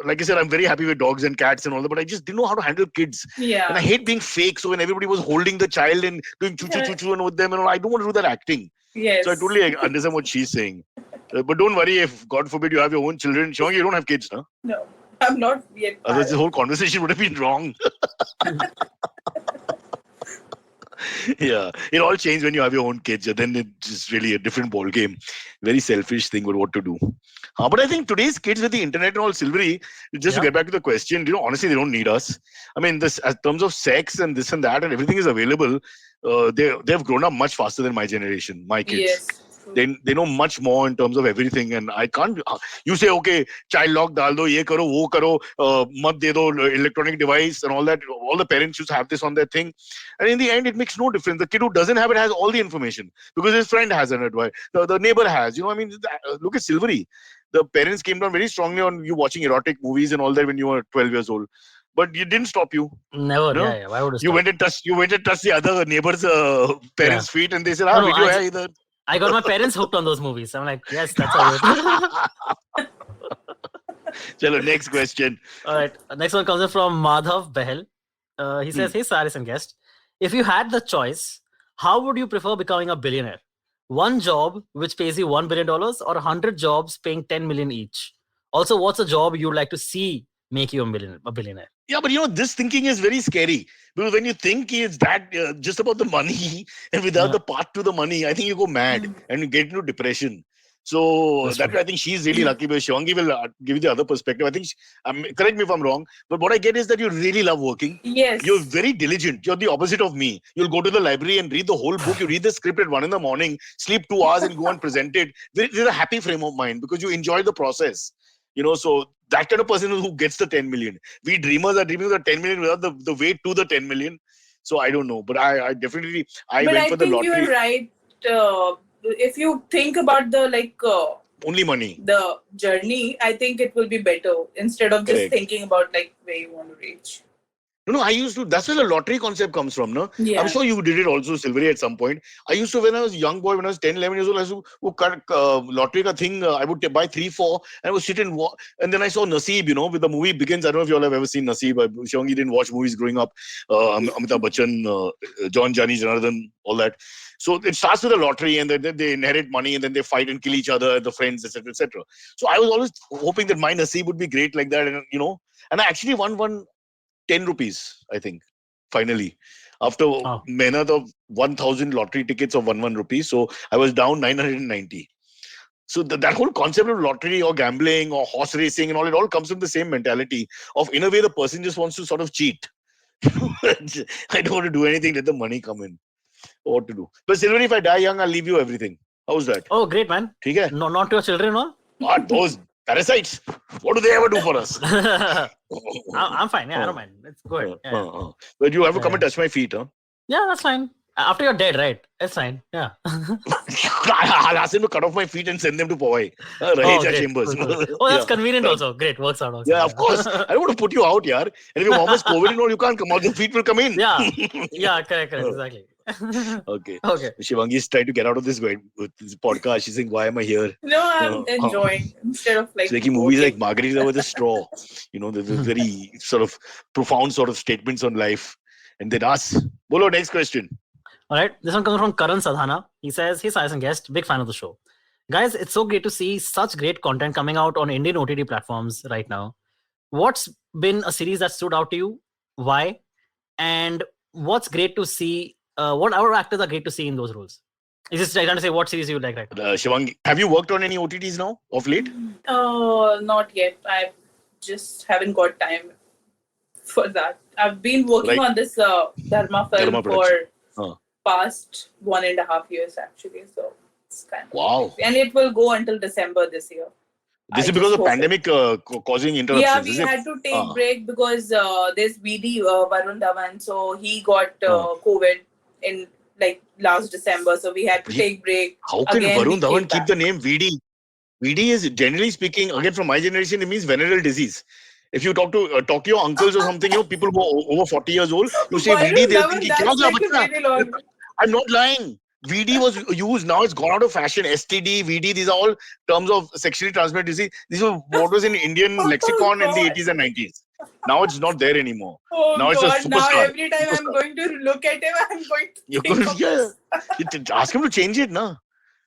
like I said, I'm very happy with dogs and cats and all that, but I just didn't know how to handle kids. Yeah. And I hate being fake. So when everybody was holding the child and doing choo-choo and with them and all, I don't want to do that acting. Yes. So I totally understand what she's saying. But don't worry if, God forbid, you have your own children. Shivangi, you don't have kids, no? No, I'm not yet. Otherwise, this whole conversation would have been wrong. Yeah, it all changed when you have your own kids. Then it's just really a different ball game. Very selfish thing with what to do. But I think today's kids with the internet and all, Silvery, just to get back to the question, honestly, they don't need us. I mean, this in terms of sex and this and that and everything is available. They've grown up much faster than my generation, my kids. Yes. They know much more in terms of everything, and I can't. You say, okay, child lock dal do, ye karo, wo karo, mat de do, electronic device and all that. All the parents used to have this on their thing, and in the end, it makes no difference. The kid who doesn't have it has all the information because his friend has an advice. The neighbor has. Look at Silvery. The parents came down very strongly on you watching erotic movies and all that when you were 12 years old. But it didn't stop you. Never. No? Yeah. Why would it you went and touched the other neighbor's parents' feet, and they said, video hai idhar. I got my parents hooked on those movies. I'm like, yes, that's how it Chalo, next question. All right. Next one comes in from Madhav Behel. He says, hey, Saris and guest, if you had the choice, how would you prefer becoming a billionaire? One job which pays you $1 billion or 100 jobs paying 10 million each? Also, what's a job you'd like to see make you a billionaire? Yeah, but this thinking is very scary. Because when you think it's that just about the money and without the path to the money, I think you go mad and you get into depression. So I think she's really lucky, but Shivangi will give you the other perspective. I think, correct me if I'm wrong, but what I get is that you really love working. Yes. You're very diligent. You're the opposite of me. You'll go to the library and read the whole book. You read the script at 1 a.m, sleep 2 hours and go and present it. There's a happy frame of mind because you enjoy the process. So that kind of person who gets the 10 million. We dreamers are dreaming of the 10 million without the way to the 10 million. So I don't know, but I definitely went for the lottery. But I think you're right. If you think about the only money, the journey, I think it will be better instead of just thinking about where you want to reach. No, I used to. That's where the lottery concept comes from, no? Yeah. I'm sure you did it also, Silvery, at some point. I used to, when I was a young boy, when I was 10, 11 years old, I used to cut lottery ka thing. I would buy 3, 4, and I would sit and watch. And then I saw Naseeb, with the movie Begins. I don't know if you all have ever seen Naseeb. Shivangi didn't watch movies growing up. Amitabh Bachchan, John, Jani, Janardhan, all that. So it starts with a lottery, and then they inherit money, and then they fight and kill each other, the friends, etc., etc. So I was always hoping that my Naseeb would be great like that, and and I actually won 10 rupees, I think, finally. After mehnat of 1,000 lottery tickets of 1 rupees. So I was down 990. So that whole concept of lottery or gambling or horse racing and all, it all comes from the same mentality of, in a way, the person just wants to sort of cheat. I don't want to do anything, let the money come in. What to do? But Silvery, if I die young, I'll leave you everything. How's that? Oh, great, man. Okay? No, not to your children, no? Those parasites. What do they ever do for us? I'm fine. Yeah, I don't mind. It's good. But you ever come and touch my feet, huh? Yeah, that's fine. After you're dead, right? It's fine. Yeah. I'll ask them to cut off my feet and send them to Powai. Oh, Raheja great. Chambers. Cool, cool. Oh, that's Yeah. convenient also. Great. Works out. Yeah, of course. I don't want to put you out, yaar. And if your mom has COVID and all, you can't come out. The feet will come in. Yeah. Yeah, correct. Exactly. Okay. Okay. Shivangi is trying to get out of this podcast. She's saying, why am I here? No, I'm enjoying instead of like It's making movies like working. Margarita with a straw. The very sort of profound sort of statements on life. And then us. Bolo, next question. All right. This one comes from Karan Sadhana. He says, hey, Sai and guest, big fan of the show. Guys, it's so great to see such great content coming out on Indian OTT platforms right now. What's been a series that stood out to you? Why? And what's great to see? What our actors are great to see in those roles? Is this trying to say what series you would like right now? Shivangi, have you worked on any OTTs now of late? Not yet. I just haven't got time for that. I've been working Like- on this Dharma film Dharma for production. past 1.5 years actually. So it's kind of Wow. and it will go until December this year. This I is because just of hope pandemic causing interruptions, Yeah, we is it? had to take Ah. break because there's VD Varun Dhawan, so he got COVID in like last December, so we had to He- take break. How can Again, we Varun Dhawan came keep back. the name VD? VD is generally speaking, again from my generation, it means venereal disease. If you talk to your uncles or something, people who are over 40 years old, you say Varun VD, they'll Dhawan, think, that's "Kya ho gaya, like a bachcha?" very long. I'm not lying. VD was used. Now it's gone out of fashion. STD, VD, these are all terms of sexually transmitted disease. These were what was in Indian Oh, lexicon in the God. 80s and 90s. Now it's not there anymore. Oh Now it's a God! Now superstar. every time I'm going to look at him, I'm going to You think could, of yeah. this. Ask him to change it, na.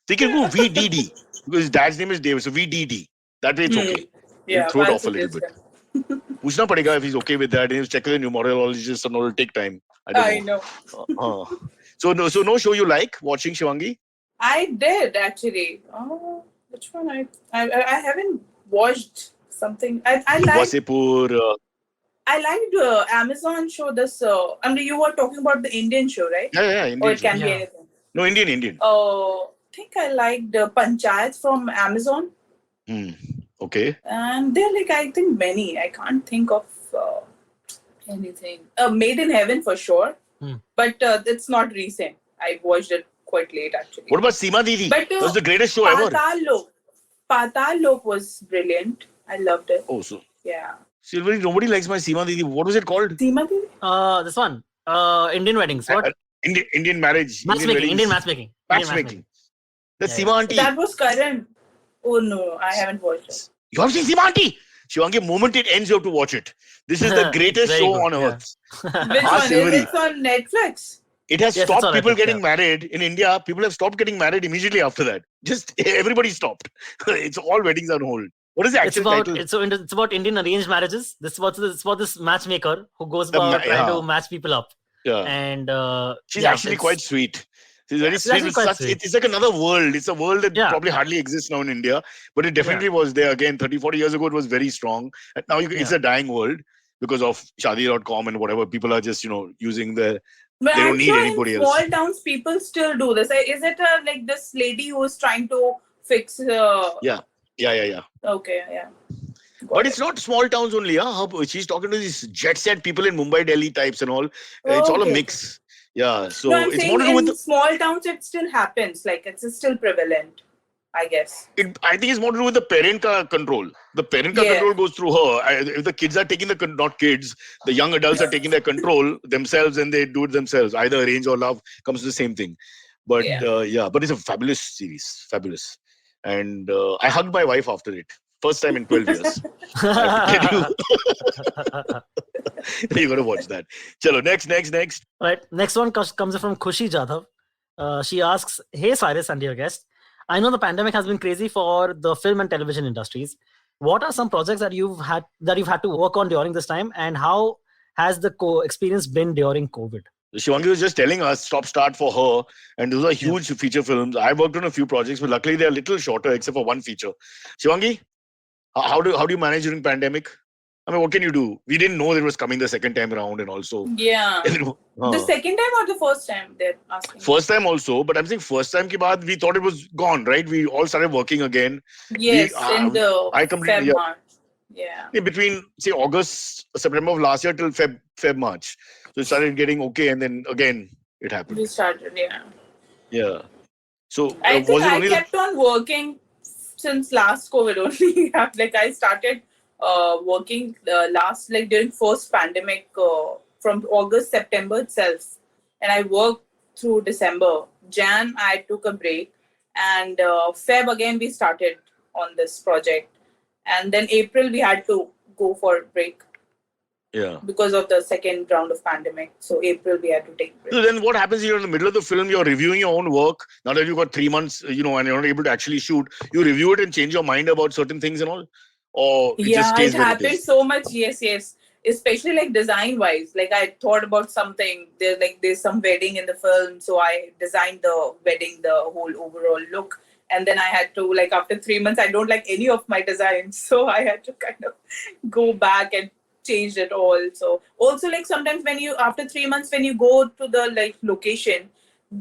So you can go VDD because his dad's name is David. So VDD. That way it's okay. Yeah, throw it I'll off a little suggest bit. him. Puchna padega if he's okay with that. He'll check with the numerologist and all. It'll take time. I don't know. know. So no show you like watching, Shivangi? I did actually. Oh, which one? I haven't watched something. I like Wasipur. I liked Amazon show. This I mean, you were talking about the Indian show, right? Yeah, Or Indian. it can be Yeah. anything. No, Indian. I think I liked Panchayat from Amazon, Okay. and they're like I think many. I can't think of anything. Made in Heaven for sure, but it's not recent. I watched it quite late actually. What about Seema Didi? But, That was the greatest show ever. Patal Lok was brilliant. I loved it. Oh, so Yeah. Silvery, nobody likes my Seema Didi. What was it called? Seema Devi? This one. Indian weddings. What? Indian marriage. Matchmaking. Indian weddings. matchmaking. Matchmaking. That's Yeah, Seema Auntie. That was Karan. Oh no, I haven't watched it. You have seen Seema Auntie? Shivangi, the moment it ends, you have to watch it. This is the greatest Very show good, on yeah. earth. Which Ah, one? Silvery. Is it on Netflix? It has Yes, it's stopped on people Netflix, getting yeah. married in India. People have stopped getting married immediately after that. Just everybody stopped. It's all weddings on hold. What is the It's actual about title? it's about Indian arranged marriages. It's about this matchmaker who goes about trying to match people up. Yeah. And She's yeah, actually it's- quite sweet. She's very She's sweet. actually quite sweet. It's like another world. It's a world that Yeah. probably hardly exists now in India, but it definitely was there again 30, 40 years ago. It was very strong. And now it's a dying world because of Shadi.com and whatever. People are just, using the. But They don't I'm need sure anybody in else. small towns people still do this. Is it like this lady who is trying to fix? Yeah. Okay, yeah. But it's not small towns only. She's talking to these jet set people in Mumbai, Delhi types and all. It's all a Okay. mix. Yeah. So No, I'm it's saying more to do in with the, small towns it still happens. Like it's still prevalent, I guess. I think it's more to do with the parent control. The parent Yeah. control goes through her. If the kids are taking not kids, the young adults are taking their control themselves and they do it themselves. Either arrange or love comes to the same thing. But but it's a fabulous series. Fabulous. And I hugged my wife after it. First time in 12 years. I have to tell you. You got to watch that. Chalo, next. Right. Next one comes from Khushi Jadhav. She asks, "Hey Cyrus and your guest, I know the pandemic has been crazy for the film and television industries. What are some projects that you've had to work on during this time, and how has the experience been during COVID?" Shivangi was just telling us start for her, and those are huge feature films. I worked on a few projects, but luckily they're a little shorter, except for one feature. Shivangi, how do you manage during pandemic? I mean, what can you do? We didn't know it was coming the second time around, and also Yeah. The second time or the first time they're asking? first time also. But I'm saying first time ke baad, we thought it was gone, right? We all started working again. Yes, in the I completely- Feb March. Yeah. In between, say, August, September of last year till Feb, March. So it started getting okay, and then again, it happened. We started, yeah. Yeah. So I think was it I only kept on working since last COVID only. Like I started working last, like during first pandemic from August, September itself. And I worked through December. Jan, I took a break. And Feb again, we started on this project. And then April, we had to go for a break yeah. because of the second round of pandemic. So April, we had to take a break. So then what happens? You're in the middle of the film. You're reviewing your own work. Now that you've got 3 months, and you're not able to actually shoot, you review it and change your mind about certain things and all, or it just Yeah, stays it where it happened is. so much. Yes. Especially like design wise. Like I thought about something. There's some wedding in the film, so I designed the wedding, the whole overall look. And then I had to, like, after 3 months, I don't like any of my designs, so I had to kind of go back and change it all. So also, like, sometimes when you, after 3 months, when you go to the like location,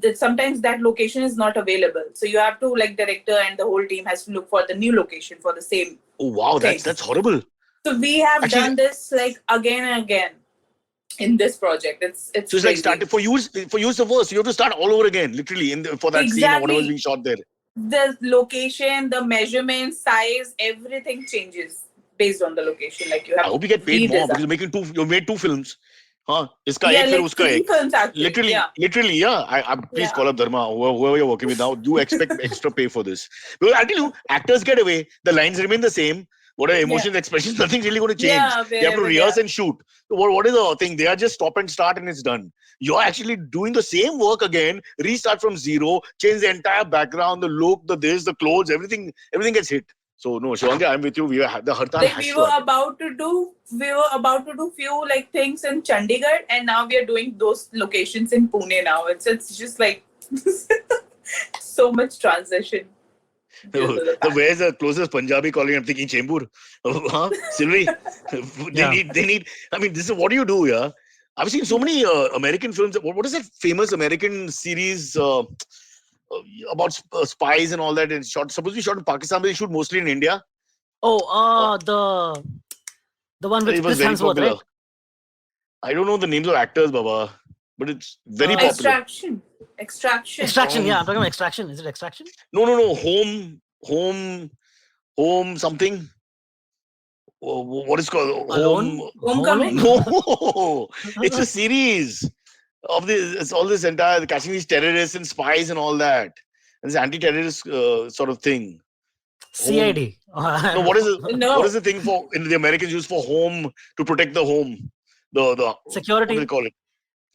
that sometimes that location is not available, so you have to, like, director and the whole team has to look for the new location for the same. Oh wow, Okay. that's horrible. So we have Actually- done this like again and again in this project. It's So it's crazy. like starting for use the verse. You have to start all over again, literally, for that scene or whatever is Exactly. being shot there. The location, the measurement, size, everything changes based on the location. Like you have I hope you get paid more because redesign. you made 2 films. Huh? Iska Yeah, ek, fir like uska 3 ek. films actually. Literally, yeah. Please Yeah. call up Dharma, whoever you're working with now. You expect extra pay for this. Because I tell you, actors get away. The lines remain the same. Whatever emotions, expressions, nothing's really going to change. Yeah, They have to wherever, rehearse yeah. and shoot. So what is the thing? They are just stop and start and it's done. You're actually doing the same work again, restart from zero, change the entire background, the look, the this, the clothes, everything gets hit. So no, Shivangi, I'm with you. The Hartal Like has we to were happen. about to do few like things in Chandigarh, and now we are doing those locations in Pune now. It's just like so much transition. due to the fact. Where's the closest Punjabi calling? I'm thinking Chembur. Huh? Sylvie? Yeah. They need. I mean, this is what do you do, yeah? I've seen so many American films. What is that famous American series about spies and all that? And supposed to be shot in Pakistan, but they shoot mostly in India. Oh, the one with It was Chris very Hemsworth, popular. right? I don't know the names of actors, Baba, but it's very popular. Extraction. Extraction, yeah, I'm talking about Extraction. Is it Extraction? No. Home something. What is called Alone? Homecoming? No, it's a series of this. It's all this entire catching these terrorists and spies and all that. And this anti-terrorist sort of thing. CID. No, what is it? No. What is the thing for in the Americans use for home to protect the home? The Security. What do they call it?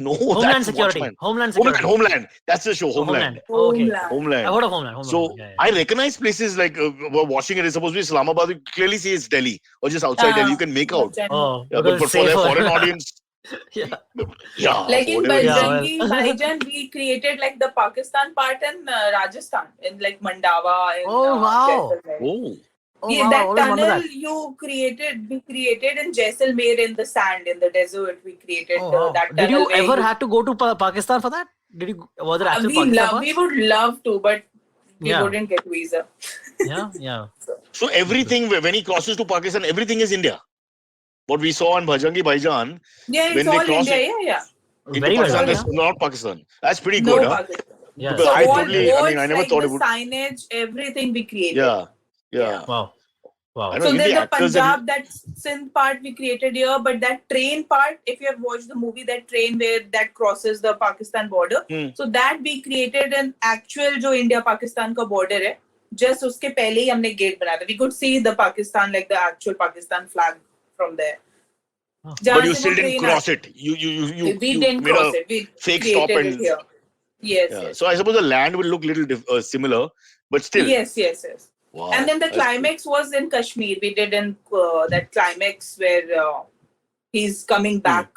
No, Homeland that's Security. Watchmen. Homeland Security. Homeland. That's the show. Homeland. Oh, okay. Homeland. I've heard of Homeland. So yeah. I recognize places like we're watching it. It's supposed to be Islamabad. You clearly see it's Delhi or just outside Delhi. You can make out. Oh, Yeah, because but it's for their safer. foreign audience, Yeah. yeah. Like in whatever it is. Yeah, Baijan, we created like the Pakistan part in Rajasthan, in like Mandawa. In, Oh, wow. Jaisalmer. Oh, Yeah, wow, I that always wondered tunnel that. we created in Jaisalmer in the sand, in the desert. We created Oh, wow. that Did tunnel. you where ever had to go to Pakistan for that? Was it actual Pakistan? we would love to, but we Yeah. wouldn't get visa. Yeah. so everything when he crosses to Pakistan, everything is India. What we saw on Bhajangi Baijan Yeah, it's When they all cross India. it- Yeah. into Very well Pakistan, done. that's not Pakistan. That's pretty No good, huh? Pakistan. Yeah. But So I all totally. I mean, I roads, never like thought the it would. signage, everything we created. Yeah. Yeah. Wow. I know So even then the actors and- Punjab, that Sindh part we created here, but that train part, if you have watched the movie, that train where that crosses the Pakistan border, so that we created an actual जो India Pakistan का border है, just उसके पहले ही हमने gate बनाया था. We could see the Pakistan, like the actual Pakistan flag from there. Oh. But you जहाँ से still वो didn't train cross आती- it. You We you didn't made cross a it. We fake created stop it and here. Yes, yeah. yes. So I suppose the land will look little similar, but still. Yes. Wow. And then the that's cool. climax was in Kashmir. We did in that climax where he's coming back.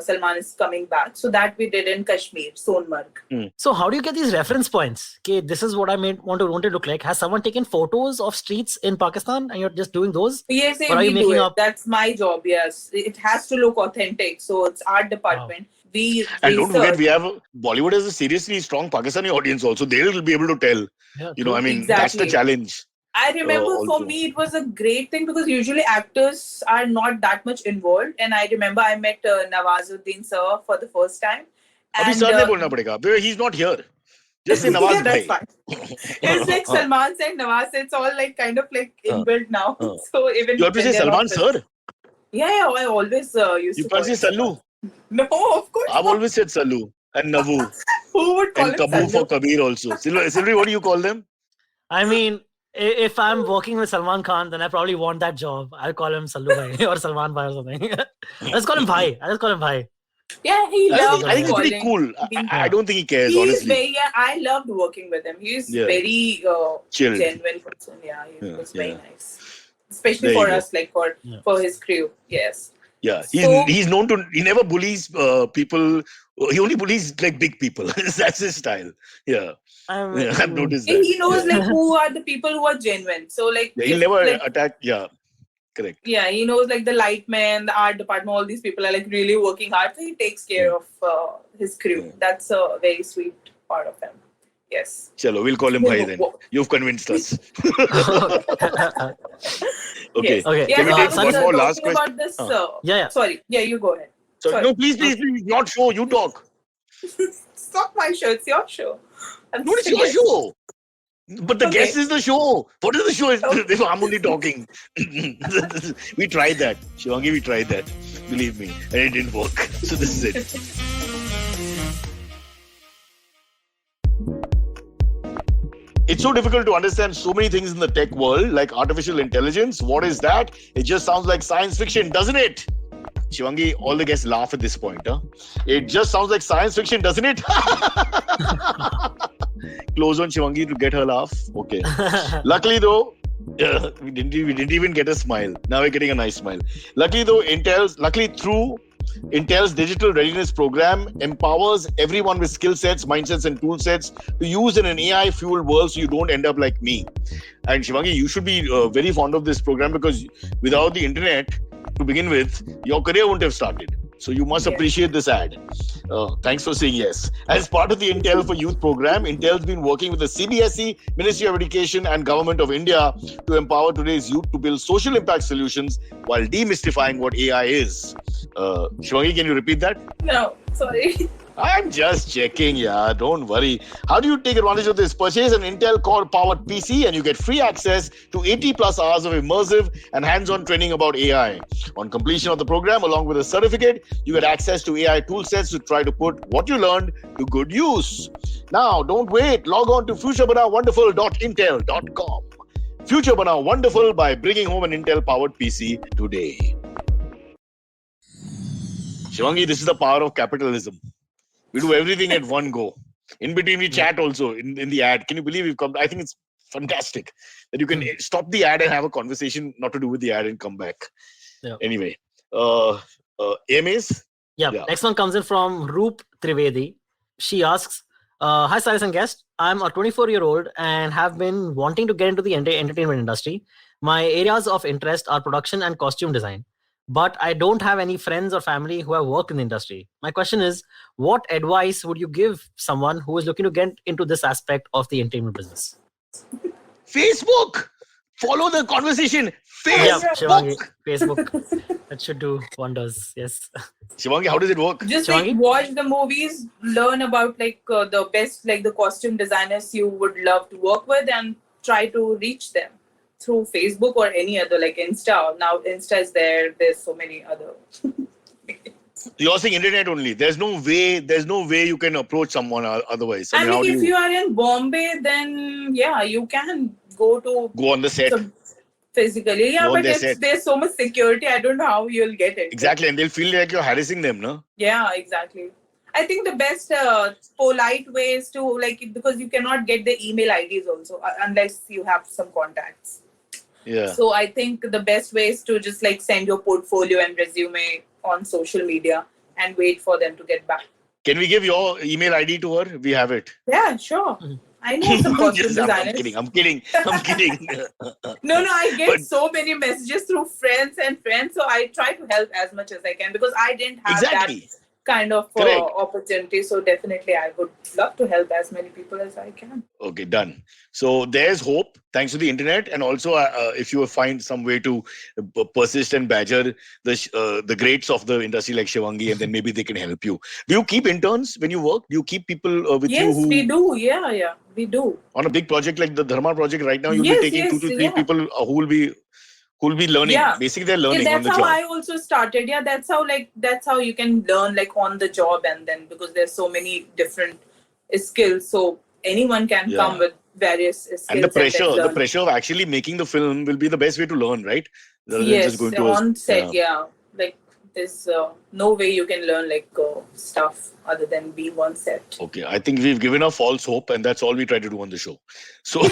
Salman is coming back. So that we did in Kashmir, Sonmarg. So how do you get these reference points? Okay, this is what I want to look like. Has someone taken photos of streets in Pakistan and you're just doing those? Yes, Or are you we do making it. up- That's my job. Yes, it has to look authentic. So it's art department. We And don't forget, research. we have Bollywood has a seriously strong Pakistani audience also. They'll be able to tell. Yeah, You know, I mean, Exactly. that's the challenge. I remember for also. me it was a great thing because usually actors are not that much involved. And I remember I met Nawazuddin sir for the first time. अभी And sir ने बोलना पड़ेगा. Because he's not here. Just say Nawaz yeah, that's bhai. fine. It's like Salman said Nawaz. It's all like kind of like inbuilt now. So even You have to say when they're Salman not sir. Yeah, I always used You to call can't say him Sallu. No, of course I've not. always said Sallu and Navu Who would call and him Kabu for Sallu? Kabir also. Silvi, what do you call them? I mean, if I'm working with Salman Khan, then I probably want that job. I'll call him Sallu Bhai or Salman Bhai or something. Let's call him Bhai. I'll just call him Bhai. Yeah, he I loved think it's pretty calling. cool. I don't think he cares, He's honestly. very, I loved working with him. He's Yeah. very Chilled. genuine person. Yeah, he was very Yeah. nice. Especially There you for go. us, like for his crew. Yes. Yeah, So- he's known to. He never bullies people. He only bullies like big people. That's his style. Yeah, I've noticed that. He knows like who are the people who are genuine. So like Yeah, he'll if, never like, attack. Yeah, correct. yeah, he knows like the light man, the art department, all these people are like really working hard. So he takes care of his crew. Yeah. That's a very sweet part of him. Yes. Chalo, we'll call him Bhai then. You've convinced us. Okay. Yes. Okay. Yeah, Can we so I take was one more last talking question? about this. Yeah. Sorry. Yeah, you go ahead. So, Sorry. no, please, not show. You talk. Stop my show. It's your show. No, it's your show. But the Okay. guest is the show. What is the show? If I'm only talking. We tried that. Shivangi, we tried that. Believe me. And it didn't work. So this is it. It's so difficult to understand so many things in the tech world, like artificial intelligence. What is that? It just sounds like science fiction, doesn't it? Shivangi, all the guests laugh at this point. Huh? It just sounds like science fiction, doesn't it? Close on Shivangi to get her laugh. Okay. Luckily, though, we didn't even get a smile. Now we're getting a nice smile. Luckily, through Intel's digital readiness program empowers everyone with skill sets, mindsets, and tool sets to use in an AI-fueled world so you don't end up like me. And Shivangi, you should be very fond of this program because without the internet, to begin with, your career wouldn't have started. So you must appreciate this ad. Thanks for saying yes. As part of the Intel for Youth program, Intel's been working with the CBSE, Ministry of Education and Government of India to empower today's youth to build social impact solutions while demystifying what AI is. Shivangi, can you repeat that? No, sorry. I'm just checking, yeah. Don't worry. How do you take advantage of this? Purchase an Intel Core powered PC and you get free access to 80 plus hours of immersive and hands-on training about AI. On completion of the program, along with a certificate, you get access to AI toolsets to try to put what you learned to good use. Now, don't wait. Log on to futurebanawonderful.intel.com. Future Banaw Wonderful by bringing home an Intel powered PC today. Shivangi, this is the power of capitalism. We do everything at one go. In between, we chat also in the ad. Can you believe we've come? I think it's fantastic that you can stop the ad and have a conversation, not to do with the ad, and come back. Yeah. Anyway, AMAs? Yeah. Next one comes in from Roop Trivedi. She asks, hi, Silas and guest. I'm a 24-year-old and have been wanting to get into the entertainment industry. My areas of interest are production and costume design. But I don't have any friends or family who have worked in the industry. My question is, what advice would you give someone who is looking to get into this aspect of the entertainment business? Facebook! Follow the conversation. Yeah, Facebook! Shivangi, Facebook. That should do wonders. Yes. Shivangi, how does it work? Just Shivangi? like watch the movies, learn about like the best, like the costume designers you would love to work with and try to reach them through Facebook or any other, like Insta. Now Insta is there. There's so many other. You're saying internet only. There's no way you can approach someone otherwise. I how mean, do if you are in Bombay, then yeah, you can go on the set? Physically. Yeah, Go on but their if set. there's so much security, I don't know how you'll get it. Exactly, and they'll feel like you're harassing them, no? Yeah, exactly. I think the best polite way is to like, because you cannot get the email IDs also unless you have some contacts. Yeah. So I think the best way is to just like send your portfolio and resume on social media and wait for them to get back. Can we give your email ID to her? We have it. Yeah, sure. I know some costume Yes, designers. I'm kidding. No, I get But- so many messages through friends, so I try to help as much as I can because I didn't have Exactly. kind of Correct. opportunity. So definitely, I would love to help as many people as I can. Okay, done. So there's hope thanks to the internet, and also if you find some way to persist and badger the greats of the industry like Shivangi, and then maybe they can help you. Do you keep interns when you work? Do you keep people with you Yes, we who do. Yeah, we do. on a big project like the Dharma project right now? You'll be Yes, taking two yes, to three yeah. people who will be learning. Yeah. Basically, they're Yeah, learning on that's the how job. I also started. Yeah, that's how you can learn like on the job, and then because there's so many different skills, so anyone can come Yeah. with various skills And the and then the learn. pressure of actually making the film will be the best way to learn, right? Rather than just Yes, going to a on set, yeah. yeah. Like there's no way you can learn like stuff other than being on set. Okay, I think we've given a false hope, and that's all we try to do on the show. So,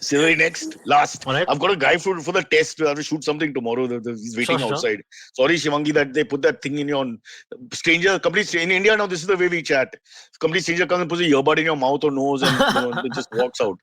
Silvery, next, last. All right. I've got a guy for the test. We have to shoot something tomorrow. He's waiting Sure. outside. Sorry, Shivangi, that they put that thing in your in India now. This is the way we chat. Complete stranger comes and puts a earbud in your mouth or nose, and it just walks out.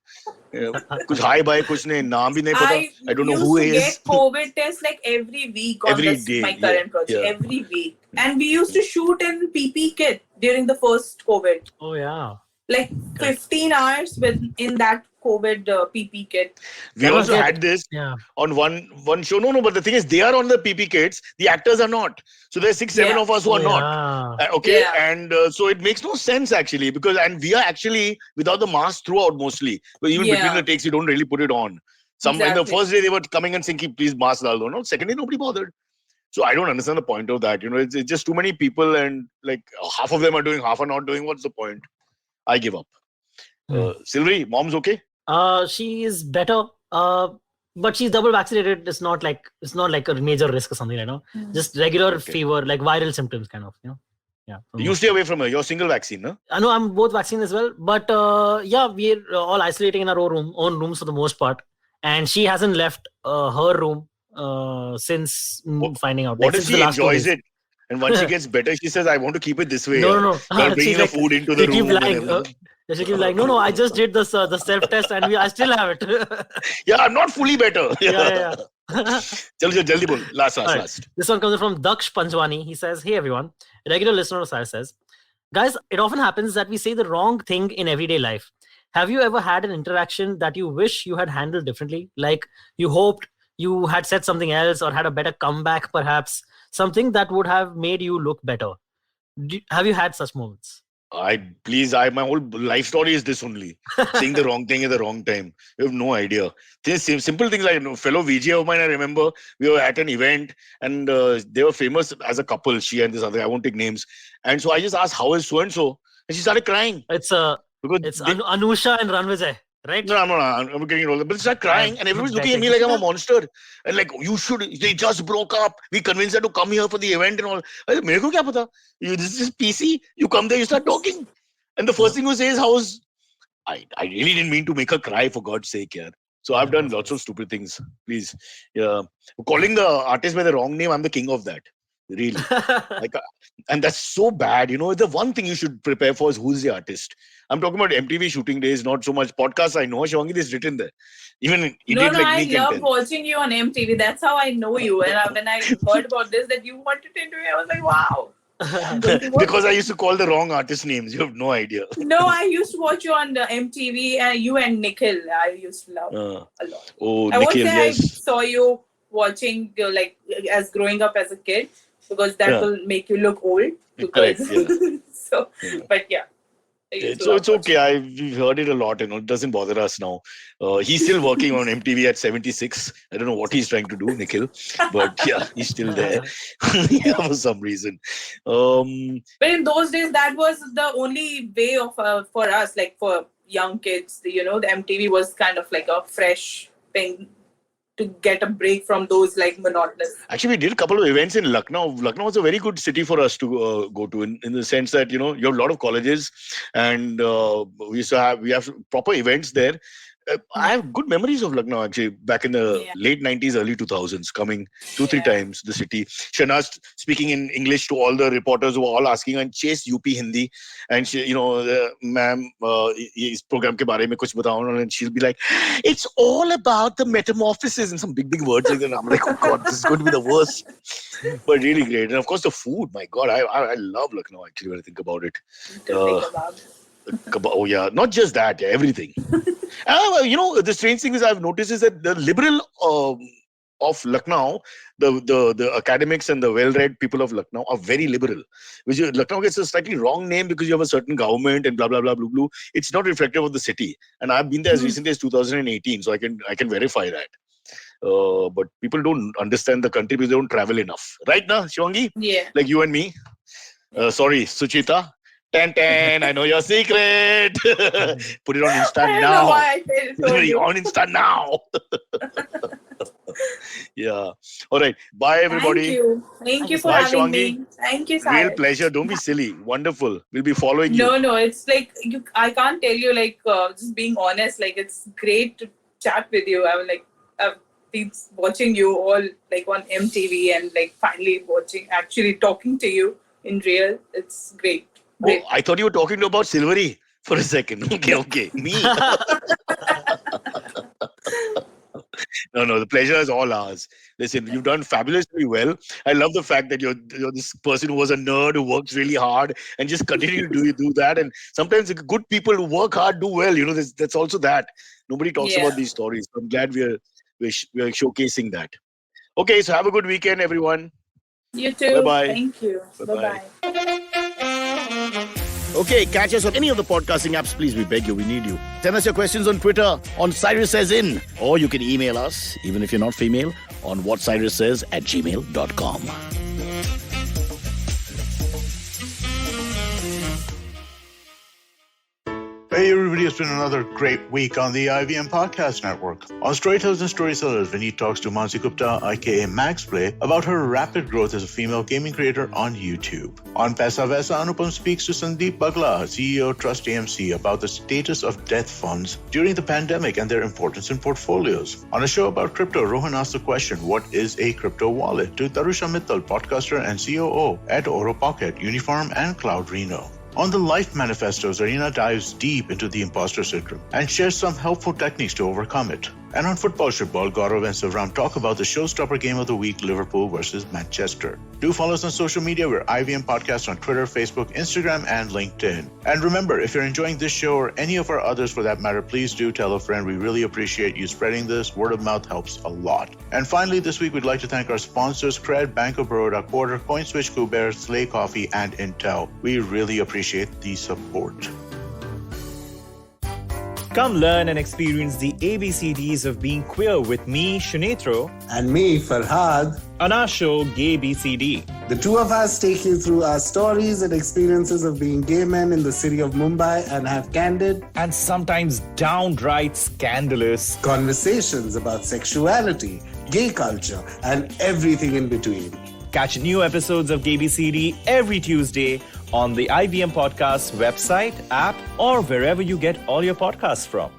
Kuch hi bye, kuch nahi, naam bhi nahi pata. I don't know used who to he is. get COVID tests like every week on Every this day, my yeah, current project. yeah. Every week. And we used to shoot in PP kit during the first COVID. Oh yeah. Like 15 hours in that COVID PP kit. We That also must get- had this Yeah. on one show. No, but the thing is, they are on the PP kits. The actors are not. So there's 6-7 Yeah. of us who are not. Yeah. Okay, Yeah. and so it makes no sense actually and we are actually without the mask throughout mostly. But even between Yeah. the takes, you don't really put it on. In the Exactly. first day they were coming and saying, "Please mask dal do." No, second day nobody bothered. So I don't understand the point of that. It's just too many people, and like half of them are doing, half are not doing. What's the point? I give up. Silvery, mom's okay. She is better. But she's double vaccinated. It's not like a major risk or something, Just regular Okay. fever, like viral symptoms, kind of, Yeah. You stay away from her. You're single vaccine, no? I know I'm both vaccinated as well, but yeah, we're all isolating in our own rooms for the most part, and she hasn't left her room since finding out. What Like, if since the she last 2 enjoys days. it? And once she gets better, she says, "I want to keep it this way." No. While bringing She's the like, food into she the keep room. and lying. everything. She keep like, no, I just did this the self test and I still have it. Yeah, I'm not fully better. yeah. Chalo, jaldi bol. Last. Alright. This one comes from Daksh Panjwani. He says, "Hey everyone, a regular listener of Sire says, guys, it often happens that we say the wrong thing in everyday life. Have you ever had an interaction that you wish you had handled differently? Like you hoped you had said something else or had a better comeback, perhaps something that would have made you look better. Have you had such moments?" My whole life story is this only. Saying the wrong thing at the wrong time. You have no idea. Simple things like fellow VJ of mine, I remember we were at an event and they were famous as a couple, she and this other, I won't take names. And so I just asked, how is so-and-so? And she started crying. It's Because Anusha and Ranvijay, right? No, I'm getting it all. But she started crying and everybody's looking at me like I'm a monster. And like, they just broke up. We convinced her to come here for the event and all. I said, "Mere ko kya pata? This is PC. You come there, you start talking." And the first thing you say is, I really didn't mean to make her cry, for God's sake, yeah. So I've done lots of stupid things. Please. Yeah. Calling the artist by the wrong name, I'm the king of that. Really. And that's so bad. The one thing you should prepare for is who's the artist. I'm talking about MTV shooting days, not so much podcasts. I know Shivangi is written there. Even idiot like I me can love tell. watching you on MTV. That's how I know you. And when I heard about this, that you wanted to interview, I was like, wow. Because I used to call the wrong artist names. You have no idea. No, I used to watch you on the MTV and you and Nikhil. I used to love a lot. Oh, I won't Nikhil, say yes. I saw you watching like as growing up as a kid because that will make you look old. Because Correct, yeah. But yeah. So it's okay. We've heard it a lot. It doesn't bother us now. He's still working on MTV at 76. I don't know what he's trying to do, Nikhil, but yeah, he's still there for some reason. But in those days, that was the only way of for us, like for young kids. The MTV was kind of like a fresh thing to get a break from those like monotonous. Actually, we did a couple of events in Lucknow. Lucknow was a very good city for us to go to in the sense that, you have a lot of colleges and we have proper events there. I have good memories of Lucknow actually. Back in the late 90s, early 2000s, coming 2-3 times the city. Shahnaz speaking in English to all the reporters who were all asking and Chase UP Hindi, and she, ma'am, is program ke bare mein kuch batao, and she'll be like, it's all about the metamorphosis and some big words like that. I'm like, oh God, this is going to be the worst, but really great. And of course the food. My God, I love Lucknow actually when I think about it. Oh yeah, not just that, everything. The strange thing is I've noticed is that the liberal of Lucknow, the academics and the well-read people of Lucknow are very liberal. Which Lucknow gets a slightly wrong name because you have a certain government and blah blah blah blah blah. It's not reflective of the city, and I've been there as recently as 2018, so I can verify that. But people don't understand the country because they don't travel enough, right? Now, Shivangi, like you and me. Sorry, Suchita. 10, I know your secret. Put it on Insta now. I don't know why I said it to you. On Insta now. Yeah. All right. Bye, everybody. Thank you for having Shivangi. me. Thank you, Sai. Real pleasure. Don't be silly. Wonderful. We'll be following you. No, it's like I can't tell you, like, just being honest, like, it's great to chat with you. I've been watching you all like on MTV and like finally actually talking to you in real. It's great. Oh, I thought you were talking about Silvery for a second. Okay. Me. No, the pleasure is all ours. Listen, you've done fabulously well. I love the fact that you're this person who was a nerd who works really hard and just continue to do that. And sometimes good people who work hard do well. That's also that. Nobody talks about these stories. I'm glad we're showcasing that. Okay, so have a good weekend, everyone. You too. Bye-bye. Thank you. Bye-bye. Okay, catch us on any of the podcasting apps, please. We beg you, we need you. Send us your questions on Twitter, on Cyrus Says In. Or you can email us, even if you're not female, on whatcyrussays@gmail.com. Hey everybody, it's been another great week on the IVM Podcast Network. On Storytellers and Storysellers, Vineet talks to Mansi Gupta, aka Maxplay, about her rapid growth as a female gaming creator on YouTube. On Paisa Vaisa, Anupam speaks to Sandeep Bagla, CEO of Trust AMC, about the status of death funds during the pandemic and their importance in portfolios. On a show about crypto, Rohan asks the question, what is a crypto wallet? To Tarusha Mittal, podcaster and COO at Oro Pocket, Uniform and Cloud Reno. On the Life Manifesto, Zarina dives deep into the imposter syndrome and shares some helpful techniques to overcome it. And on Football Shipball, Gaurav and Savram talk about the showstopper game of the week, Liverpool versus Manchester. Do follow us on social media. We're IVM Podcast on Twitter, Facebook, Instagram, and LinkedIn. And remember, if you're enjoying this show or any of our others for that matter, please do tell a friend. We really appreciate you spreading this. Word of mouth helps a lot. And finally, this week, we'd like to thank our sponsors, Cred, Bank of Baroda, Quarter, CoinSwitch, Kuber, Slay Coffee, and Intel. We really appreciate the support. Come learn and experience the ABCDs of being queer with me, Shunetro, and me, Farhad, on our show, Gay BCD. The two of us take you through our stories and experiences of being gay men in the city of Mumbai and have candid and sometimes downright scandalous conversations about sexuality, gay culture, and everything in between. Catch new episodes of Gay BCD every Tuesday on the IVM Podcast website, app, or wherever you get all your podcasts from.